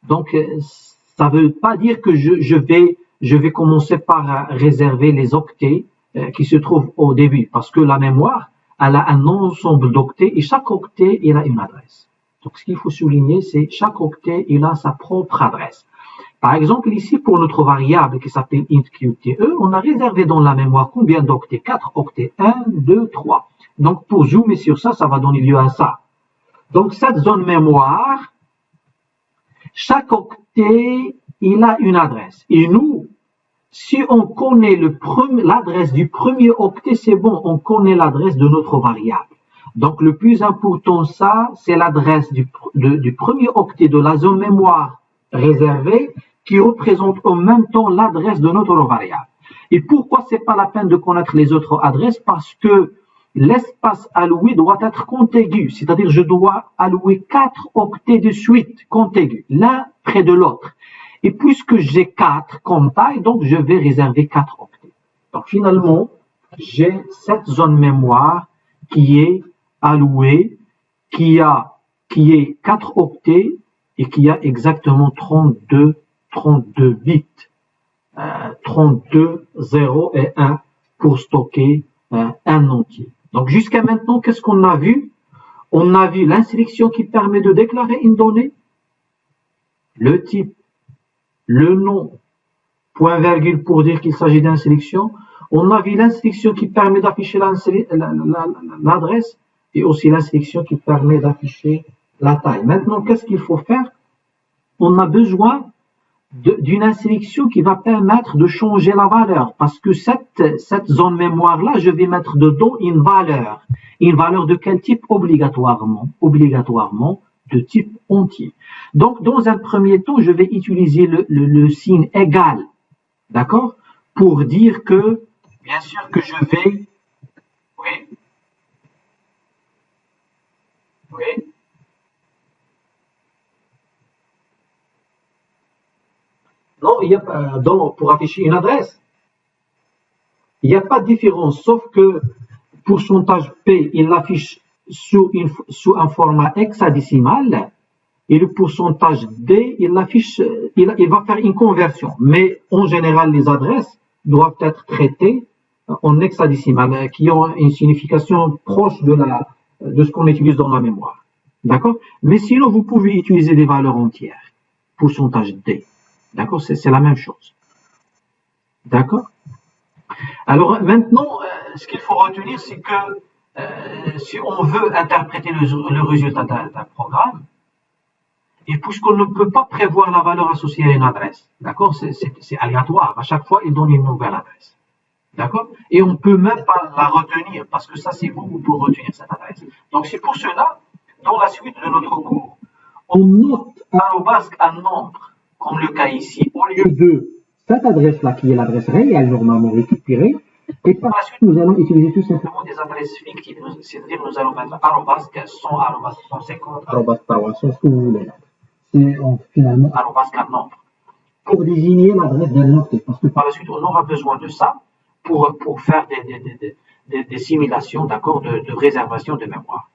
Donc, ça ne veut pas dire que je vais commencer par réserver les octets qui se trouvent au début, parce que la mémoire, elle a un ensemble d'octets et chaque octet, il a une adresse. Donc, ce qu'il faut souligner, c'est chaque octet, il a sa propre adresse. Par exemple, ici, pour notre variable qui s'appelle intQTE, on a réservé dans la mémoire combien d'octets? 4 octets. 1, 2, 3. Donc, pour zoomer sur ça, ça va donner lieu à ça. Donc, cette zone mémoire, chaque octet, il a une adresse. Et nous, si on connaît l'adresse du premier octet, c'est bon, on connaît l'adresse de notre variable. Donc, le plus important, ça, c'est l'adresse du premier octet de la zone mémoire réservée qui représente en même temps l'adresse de notre variable. Et pourquoi c'est pas la peine de connaître les autres adresses? Parce que l'espace alloué doit être contigu, c'est-à-dire je dois allouer 4 octets de suite contigus, l'un près de l'autre. Et puisque j'ai 4 comme taille, donc je vais réserver 4 octets. Donc finalement, j'ai cette zone mémoire qui est allouée, qui est 4 octets et qui a exactement 32 bits, 32 0 et 1 pour stocker un entier. Donc jusqu'à maintenant, qu'est-ce qu'on a vu? On a vu l'instruction qui permet de déclarer une donnée, le type, le nom, point virgule pour dire qu'il s'agit d'instruction. On a vu l'instruction qui permet d'afficher l'adresse et aussi l'instruction qui permet d'afficher la taille. Maintenant, qu'est-ce qu'il faut faire? On a besoin d'une instruction qui va permettre de changer la valeur, parce que cette zone mémoire-là, je vais mettre dedans une valeur. Une valeur de quel type? Obligatoirement de type entier. Donc, dans un premier temps, je vais utiliser le signe égal, d'accord, pour dire que, bien sûr que je vais, oui, non, il y a pas, pour afficher une adresse, il n'y a pas de différence, sauf que pourcentage P, il l'affiche sous un format hexadécimal, et le pourcentage D, il va faire une conversion. Mais en général, les adresses doivent être traitées en hexadécimal, qui ont une signification proche de ce qu'on utilise dans la mémoire. D'accord? Mais sinon, vous pouvez utiliser des valeurs entières. Pourcentage D. D'accord? C'est la même chose. D'accord? Alors maintenant, ce qu'il faut retenir, c'est que si on veut interpréter le résultat d'un programme, et puisqu'on ne peut pas prévoir la valeur associée à une adresse, d'accord, c'est aléatoire, à chaque fois il donne une nouvelle adresse, d'accord, et on ne peut même pas la retenir, parce que ça c'est vous pour retenir cette adresse. Donc c'est pour cela, dans la suite de notre cours, on note arrobas un nombre, comme le cas ici, au lieu de cette adresse-là qui est l'adresse réelle normalement récupérée, et par la suite, nous allons utiliser tout simplement des adresses fictives, c'est-à-dire nous allons mettre arrobas 100, arrobas 150, arrobas 300, ce que vous voulez mettre. C'est finalement arrobas qu'un nombre, pour désigner l'adresse d'un octet, parce que par la suite, on aura besoin de ça pour faire des simulations, d'accord, de réservation de mémoire.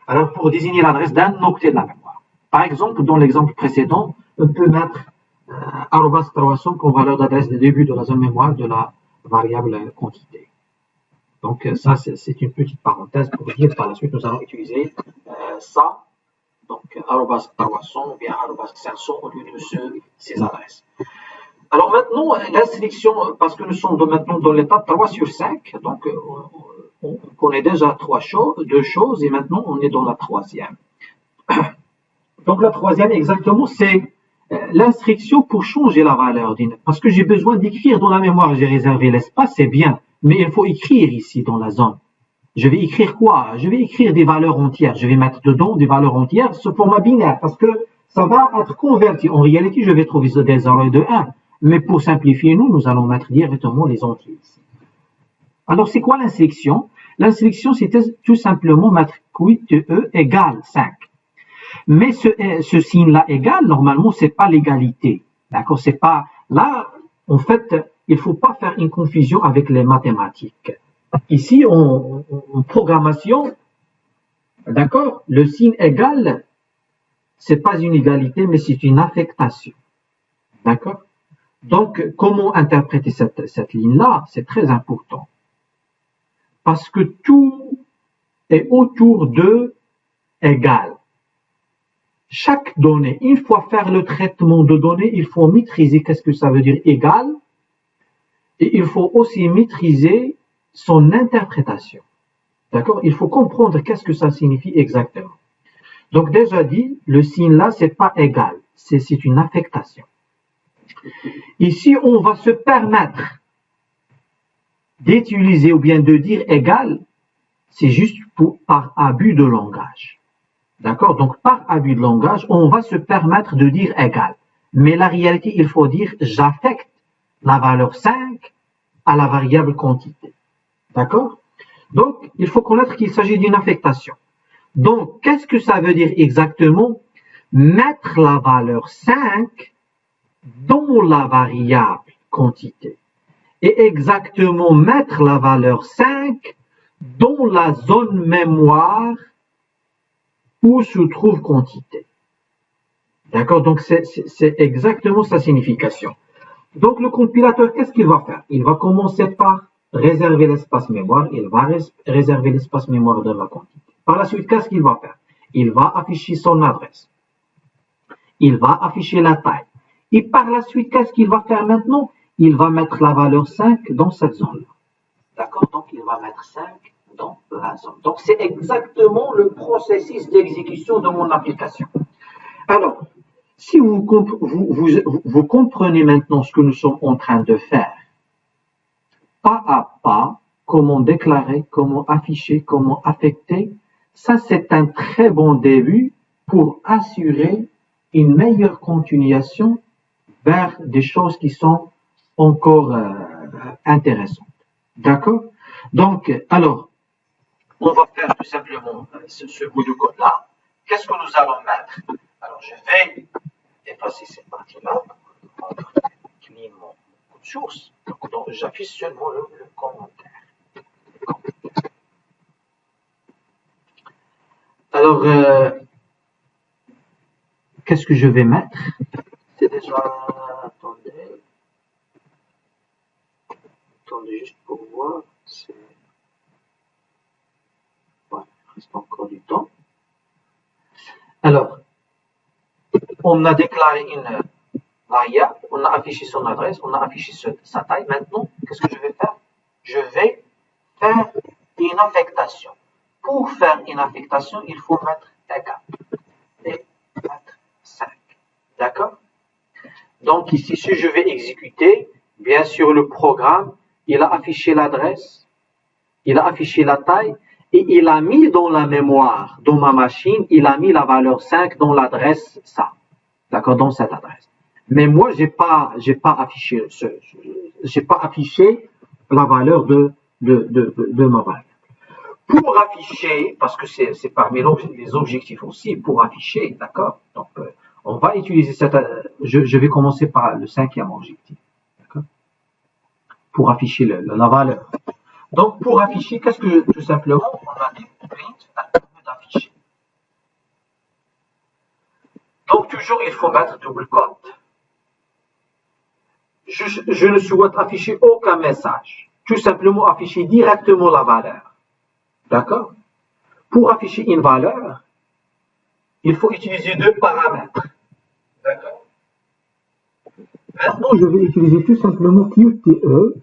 Alors, pour désigner l'adresse d'un octet de la mémoire. Par exemple, dans l'exemple précédent, on peut mettre arrobas 300 comme valeur d'adresse de début de la zone mémoire de la variable quantité. Donc ça, c'est une petite parenthèse pour dire par la suite, nous allons utiliser ça, donc arrobas 300 ou bien arrobas 500 au lieu de ces adresses. Alors maintenant, l'instruction, parce que nous sommes maintenant dans l'étape 3 sur 5, donc on connaît déjà deux choses et maintenant on est dans la troisième. Donc la troisième exactement, c'est l'instruction pour changer la valeur d'une, parce que j'ai besoin d'écrire dans la mémoire, j'ai réservé l'espace, c'est bien, mais il faut écrire ici dans la zone. Je vais écrire quoi? Je vais écrire des valeurs entières, je vais mettre dedans des valeurs entières sous format binaire, parce que ça va être converti. En réalité, je vais trouver des 0 et de 1, mais pour simplifier, nous allons mettre directement les entiers ici. Alors, c'est quoi l'instruction? L'instruction, c'était tout simplement mettre quit E égale 5. Mais ce signe-là égal, normalement, c'est pas l'égalité. D'accord? C'est pas, là, en fait, il faut pas faire une confusion avec les mathématiques. Ici, en programmation, d'accord? Le signe égal, c'est pas une égalité, mais c'est une affectation. D'accord? Donc, comment interpréter cette ligne-là? C'est très important. Parce que tout est autour de égal. Chaque donnée, une fois faire le traitement de données, il faut maîtriser qu'est-ce que ça veut dire égal, et il faut aussi maîtriser son interprétation. D'accord? Il faut comprendre qu'est-ce que ça signifie exactement. Donc déjà dit, le signe là, c'est pas égal, c'est une affectation. Ici, on va se permettre d'utiliser ou bien de dire égal, c'est juste par abus de langage. D'accord? Donc, par abus de langage, on va se permettre de dire égal. Mais la réalité, il faut dire j'affecte la valeur 5 à la variable quantité. D'accord? Donc, il faut connaître qu'il s'agit d'une affectation. Donc, qu'est-ce que ça veut dire exactement? Mettre la valeur 5 dans la variable quantité. Et exactement mettre la valeur 5 dans la zone mémoire où se trouve quantité. D'accord? Donc, c'est exactement sa signification. Donc, le compilateur, qu'est-ce qu'il va faire? Il va commencer par réserver l'espace mémoire. Il va réserver l'espace mémoire de la quantité. Par la suite, qu'est-ce qu'il va faire? Il va afficher son adresse. Il va afficher la taille. Et par la suite, qu'est-ce qu'il va faire maintenant? Il va mettre la valeur 5 dans cette zone-là. D'accord? Donc, il va mettre 5 dans la zone. Donc, c'est exactement le processus d'exécution de mon application. Alors, si vous comprenez maintenant ce que nous sommes en train de faire, pas à pas, comment déclarer, comment afficher, comment affecter, ça c'est un très bon début pour assurer une meilleure continuation vers des choses qui sont encore intéressantes. D'accord? Donc, alors, on va faire tout simplement ce bout de code-là. Qu'est-ce que nous allons mettre? Alors, je vais effacer cette partie-là pour clean mon code source. Donc, j'affiche seulement le commentaire. Alors, qu'est-ce que je vais mettre? C'est déjà... Attendez juste pour voir. Voilà, il reste encore du temps. Alors, on a déclaré une variable, on a affiché son adresse, on a affiché sa taille. Maintenant, qu'est-ce que je vais faire? Je vais faire une affectation. Pour faire une affectation, il faut mettre égal et mettre 5. D'accord? Donc ici, si je vais exécuter, bien sûr, le programme, il a affiché l'adresse, il a affiché la taille, et il a mis dans la mémoire, dans ma machine, il a mis la valeur 5 dans l'adresse ça. D'accord? Dans cette adresse. Mais moi, j'ai pas affiché la valeur de ma variable. Pour afficher, parce que c'est parmi les objectifs aussi, pour afficher, d'accord? Donc, on va utiliser cette, je vais commencer par le 5e objectif, d'accord? Pour afficher la valeur. Donc, pour afficher, qu'est-ce que, tout simplement, on a dit print d'afficher. Donc, toujours, il faut mettre double quote. Je ne souhaite afficher aucun message. Tout simplement, afficher directement la valeur. D'accord? Pour afficher une valeur, il faut utiliser deux paramètres. D'accord? Maintenant, je vais utiliser tout simplement QTE,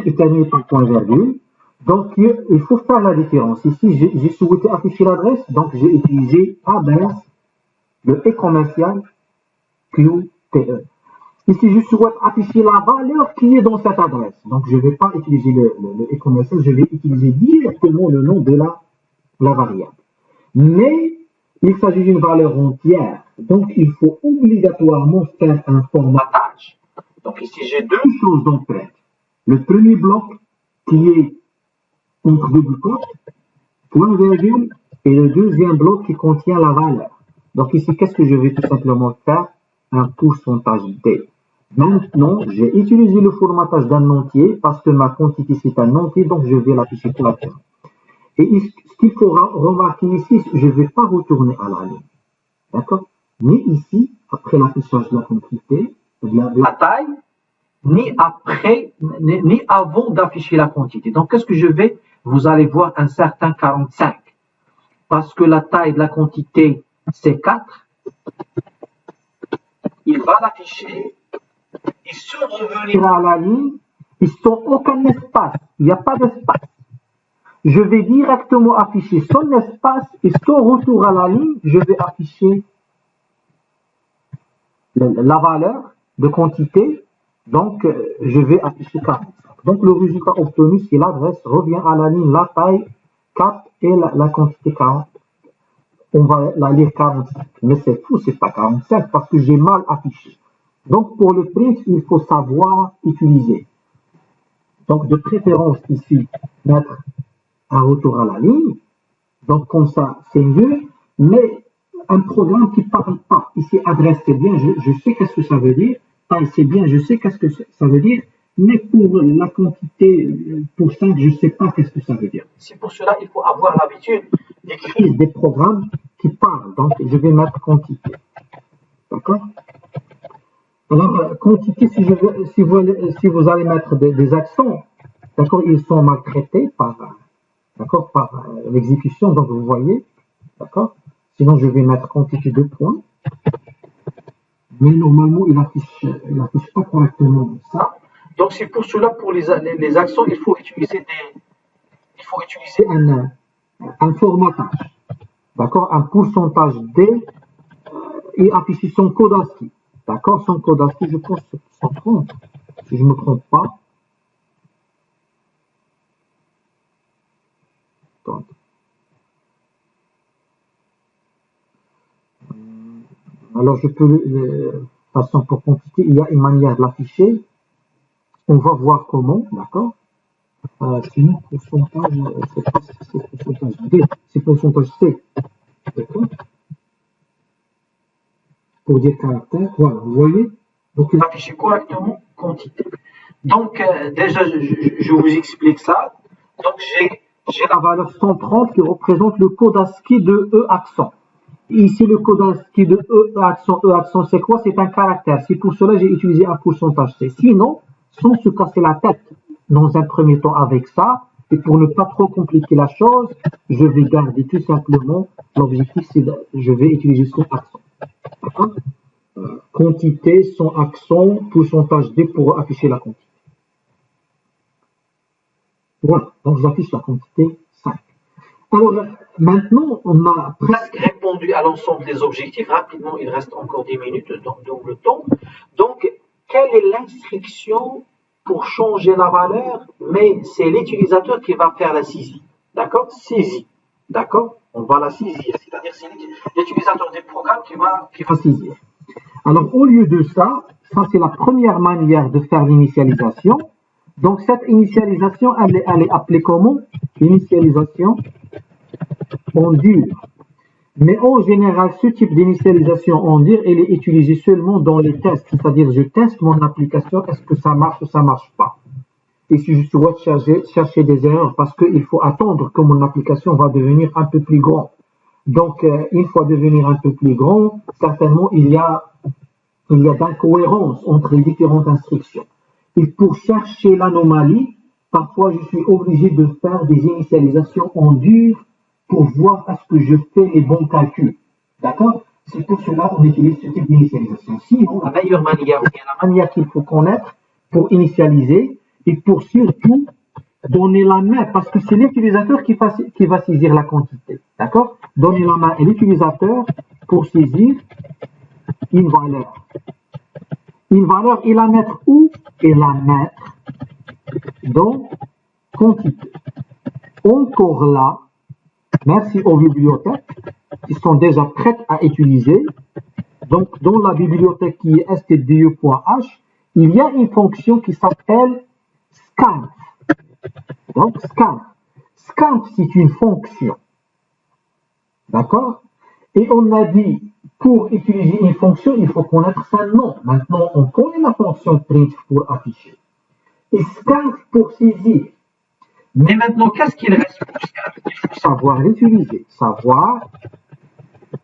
déterminé par point virgule. Donc, il faut faire la différence. Ici, j'ai souhaité afficher l'adresse, donc j'ai utilisé adresse, le E commercial, QTE. Ici, je souhaite afficher la valeur qui est dans cette adresse. Donc, je ne vais pas utiliser le E commercial, je vais utiliser directement le nom de la variable. Mais, il s'agit d'une valeur entière. Donc, il faut obligatoirement faire un formatage. Donc, ici, j'ai deux choses dans Print. Le premier bloc qui est entre double cote, point virgule, et le deuxième bloc qui contient la valeur. Donc ici, qu'est-ce que je vais tout simplement faire? Un pourcentage D. Maintenant, j'ai utilisé le formatage d'un entier parce que ma quantité c'est un entier, donc je vais l'afficher correctement. Et ce qu'il faut remarquer ici, je ne vais pas retourner à la ligne. D'accord? Ni ici, après l'affichage de la quantité, de la taille, ni après, ni avant d'afficher la quantité. Donc, qu'est-ce que je vais? Vous allez voir un certain 45. Parce que la taille de la quantité, c'est 4. Il va l'afficher. Et si on revenir à la ligne, ils sont aucun espace. Il n'y a pas d'espace. Je vais directement afficher son espace et son retour à la ligne, je vais afficher la valeur de quantité. Donc, je vais afficher 45. Donc, le résultat obtenu, si l'adresse revient à la ligne, la taille 4 et la quantité 40. On va la lire 45. Mais c'est fou, c'est pas 45 parce que j'ai mal affiché. Donc, pour le print, il faut savoir utiliser. Donc, de préférence ici, mettre un retour à la ligne. Donc, comme ça, c'est mieux. Mais un programme qui ne parle pas. Ici, adresse, c'est bien, je sais qu'est-ce que ça veut dire. Taille, c'est bien, je sais qu'est-ce que ça veut dire. Mais pour la quantité, pour 5, je ne sais pas qu'est-ce que ça veut dire. C'est pour cela qu'il faut avoir l'habitude d'écrire des programmes qui parlent. Donc, je vais mettre quantité. D'accord? Alors, quantité, si vous allez mettre des accents, d'accord, ils sont maltraités par l'exécution, donc vous voyez, d'accord. Sinon, je vais mettre quantité de points, mais normalement, il affiche pas correctement ça. Donc, c'est pour cela, pour les accents, il faut utiliser un formatage, d'accord, un pourcentage D et afficher son code ASCII. D'accord, son code ASCII, je pense 130, si je ne me trompe pas. Donc, alors, je peux, de façon pour quantité, il y a une manière de l'afficher. On va voir comment, d'accord. Sinon, pourcentage, c'est pourcentage D, c'est pourcentage C. D'accord. Pour dire caractère, voilà, vous voyez. Donc, il affiche correctement quantité. Donc, déjà, je vous explique ça. Donc, j'ai la valeur 130 qui représente le code ASCII de E accent. Ici, le code ASCII de E accent, c'est quoi? C'est un caractère. C'est pour cela que j'ai utilisé un pourcentage C. Sinon, sans se casser la tête dans un premier temps avec ça, et pour ne pas trop compliquer la chose, je vais garder tout simplement, l'objectif, c'est je vais utiliser son accent. D'accord? Quantité, son accent, pourcentage D pour afficher la quantité. Voilà, donc j'affiche la quantité 5. Alors, maintenant, on a presque répondu à l'ensemble des objectifs. Rapidement, il reste encore 10 minutes, donc le temps. Donc, quelle est l'instruction pour changer la valeur? Mais c'est l'utilisateur qui va faire la saisie. D'accord? Saisie. D'accord? On va la saisir. C'est-à-dire c'est l'utilisateur des programmes qui va saisir. Alors, au lieu de ça, c'est la première manière de faire l'initialisation. Donc, cette initialisation, elle est appelée comment? Initialisation en dur. Mais en général, ce type d'initialisation en dur, elle est utilisée seulement dans les tests. C'est-à-dire, je teste mon application, est-ce que ça marche ou ça ne marche pas. Et si je souhaite chercher des erreurs, parce qu'il faut attendre que mon application va devenir un peu plus grande. Donc, une fois devenir un peu plus grand, certainement, il y a d'incohérence entre les différentes instructions. Et pour chercher l'anomalie, parfois, je suis obligé de faire des initialisations en dur pour voir est-ce que je fais les bons calculs. D'accord? C'est pour cela qu'on utilise ce type d'initialisation. Sinon, la meilleure manière, c'est la manière qu'il faut connaître pour initialiser et pour surtout donner la main, parce que c'est l'utilisateur qui va saisir la quantité. D'accord? Donner la main à l'utilisateur pour saisir une valeur. Une valeur, et la mettre où? Et la mettre dans quantité. Encore là, merci aux bibliothèques qui sont déjà prêtes à utiliser. Donc, dans la bibliothèque qui est stdio.h, il y a une fonction qui s'appelle scan. Donc, scan. Scanf, c'est une fonction. D'accord? Et on a dit, pour utiliser une fonction, il faut connaître son nom. Maintenant, on connaît la fonction print pour afficher. Et scanf pour saisir. Mais maintenant, qu'est-ce qu'il reste pour scanf? Il faut savoir l'utiliser. Savoir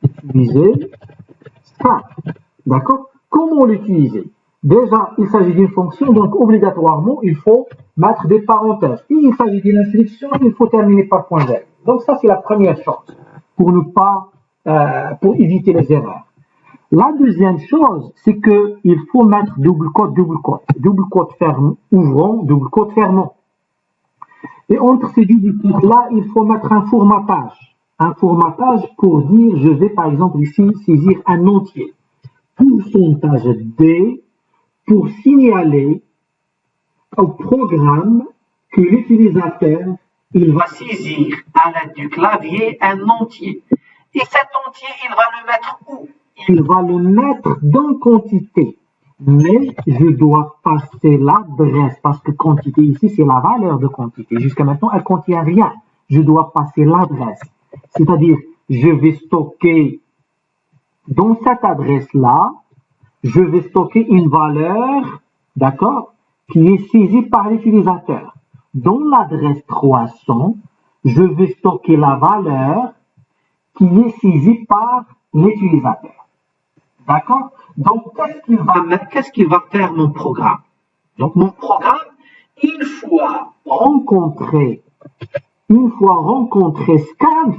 utiliser scanf. D'accord? Comment l'utiliser? Déjà, il s'agit d'une fonction, donc obligatoirement, il faut mettre des parenthèses. Et il s'agit d'une instruction, il faut terminer par point zéro. Donc ça, c'est la première chose, pour ne pas, pour éviter les erreurs. La deuxième chose, c'est qu'il faut mettre double quote ferme, ouvrant, double quote fermant. Et entre ces double quotes-là, il faut mettre un formatage. Un formatage pour dire, je vais par exemple ici saisir un entier. Pourcentage D, pour signaler au programme que l'utilisateur, il va saisir à l'aide du clavier un entier. Et cet entier, il va le mettre où? Il va le mettre dans quantité. Mais je dois passer l'adresse, parce que quantité ici, c'est la valeur de quantité. Jusqu'à maintenant, elle ne contient rien. Je dois passer l'adresse. C'est-à-dire, je vais stocker dans cette adresse-là, je vais stocker une valeur, d'accord, qui est saisie par l'utilisateur. Dans l'adresse 300, je vais stocker la valeur qui est saisie par l'utilisateur. D'accord? Donc, qu'est-ce qu'il va faire mon programme? Donc, mon programme, une fois rencontré scanf,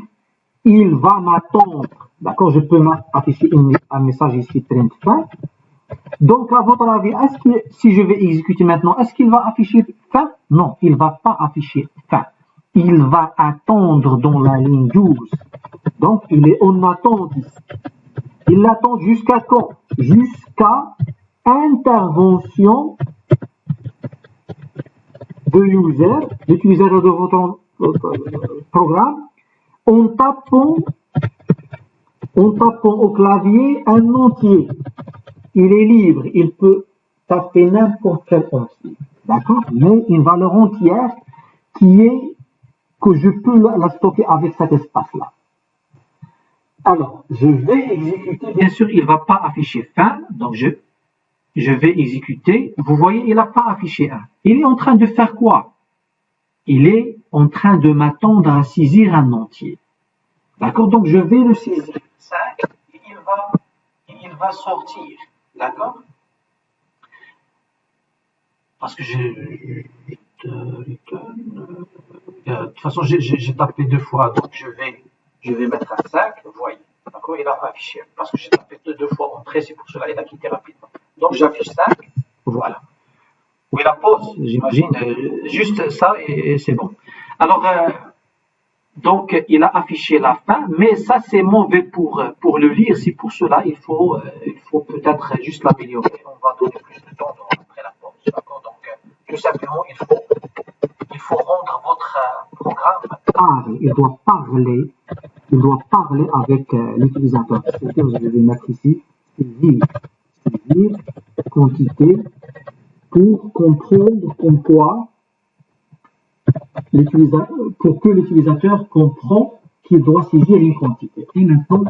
il va m'attendre. D'accord? Je peux afficher un message ici, print fin. Donc, à votre avis, si je vais exécuter maintenant, est-ce qu'il va afficher fin? Non, il ne va pas afficher fin. Il va attendre dans la ligne 12. Donc, il est en attente ici. Il l'attend jusqu'à quand? Jusqu'à intervention de user, l'utilisateur de votre programme, en tapant au clavier un entier. Il est libre, il peut taper n'importe quel entier. D'accord? Mais une valeur entière que je peux la stocker avec cet espace-là. Alors, je vais exécuter, bien sûr, il ne va pas afficher fin, donc je vais exécuter. Vous voyez, il n'a pas affiché 1. Il est en train de faire quoi? Il est en train de m'attendre à saisir un entier. D'accord? Donc, je vais le saisir 5 et il va sortir. D'accord? Parce que de toute façon, j'ai tapé 2 fois, donc je vais mettre un 5, vous voyez. D'accord, il a affiché. Parce que j'ai tapé 2 fois entrée, c'est pour cela qu'il a quitté rapidement. Donc j'affiche 5, voilà. Oui, la pause, j'imagine, juste ça et c'est bon. Alors, donc il a affiché la fin, mais ça c'est mauvais pour le lire, c'est pour cela il faut peut-être juste l'améliorer. On va donner plus de temps après la pause. D'accord, donc tout simplement il faut rendre votre programme. Il doit parler avec l'utilisateur. C'est-à-dire, je vais mettre ici, saisir quantité pour comprendre comme quoi pour que l'utilisateur comprend qu'il doit saisir une quantité. Et maintenant,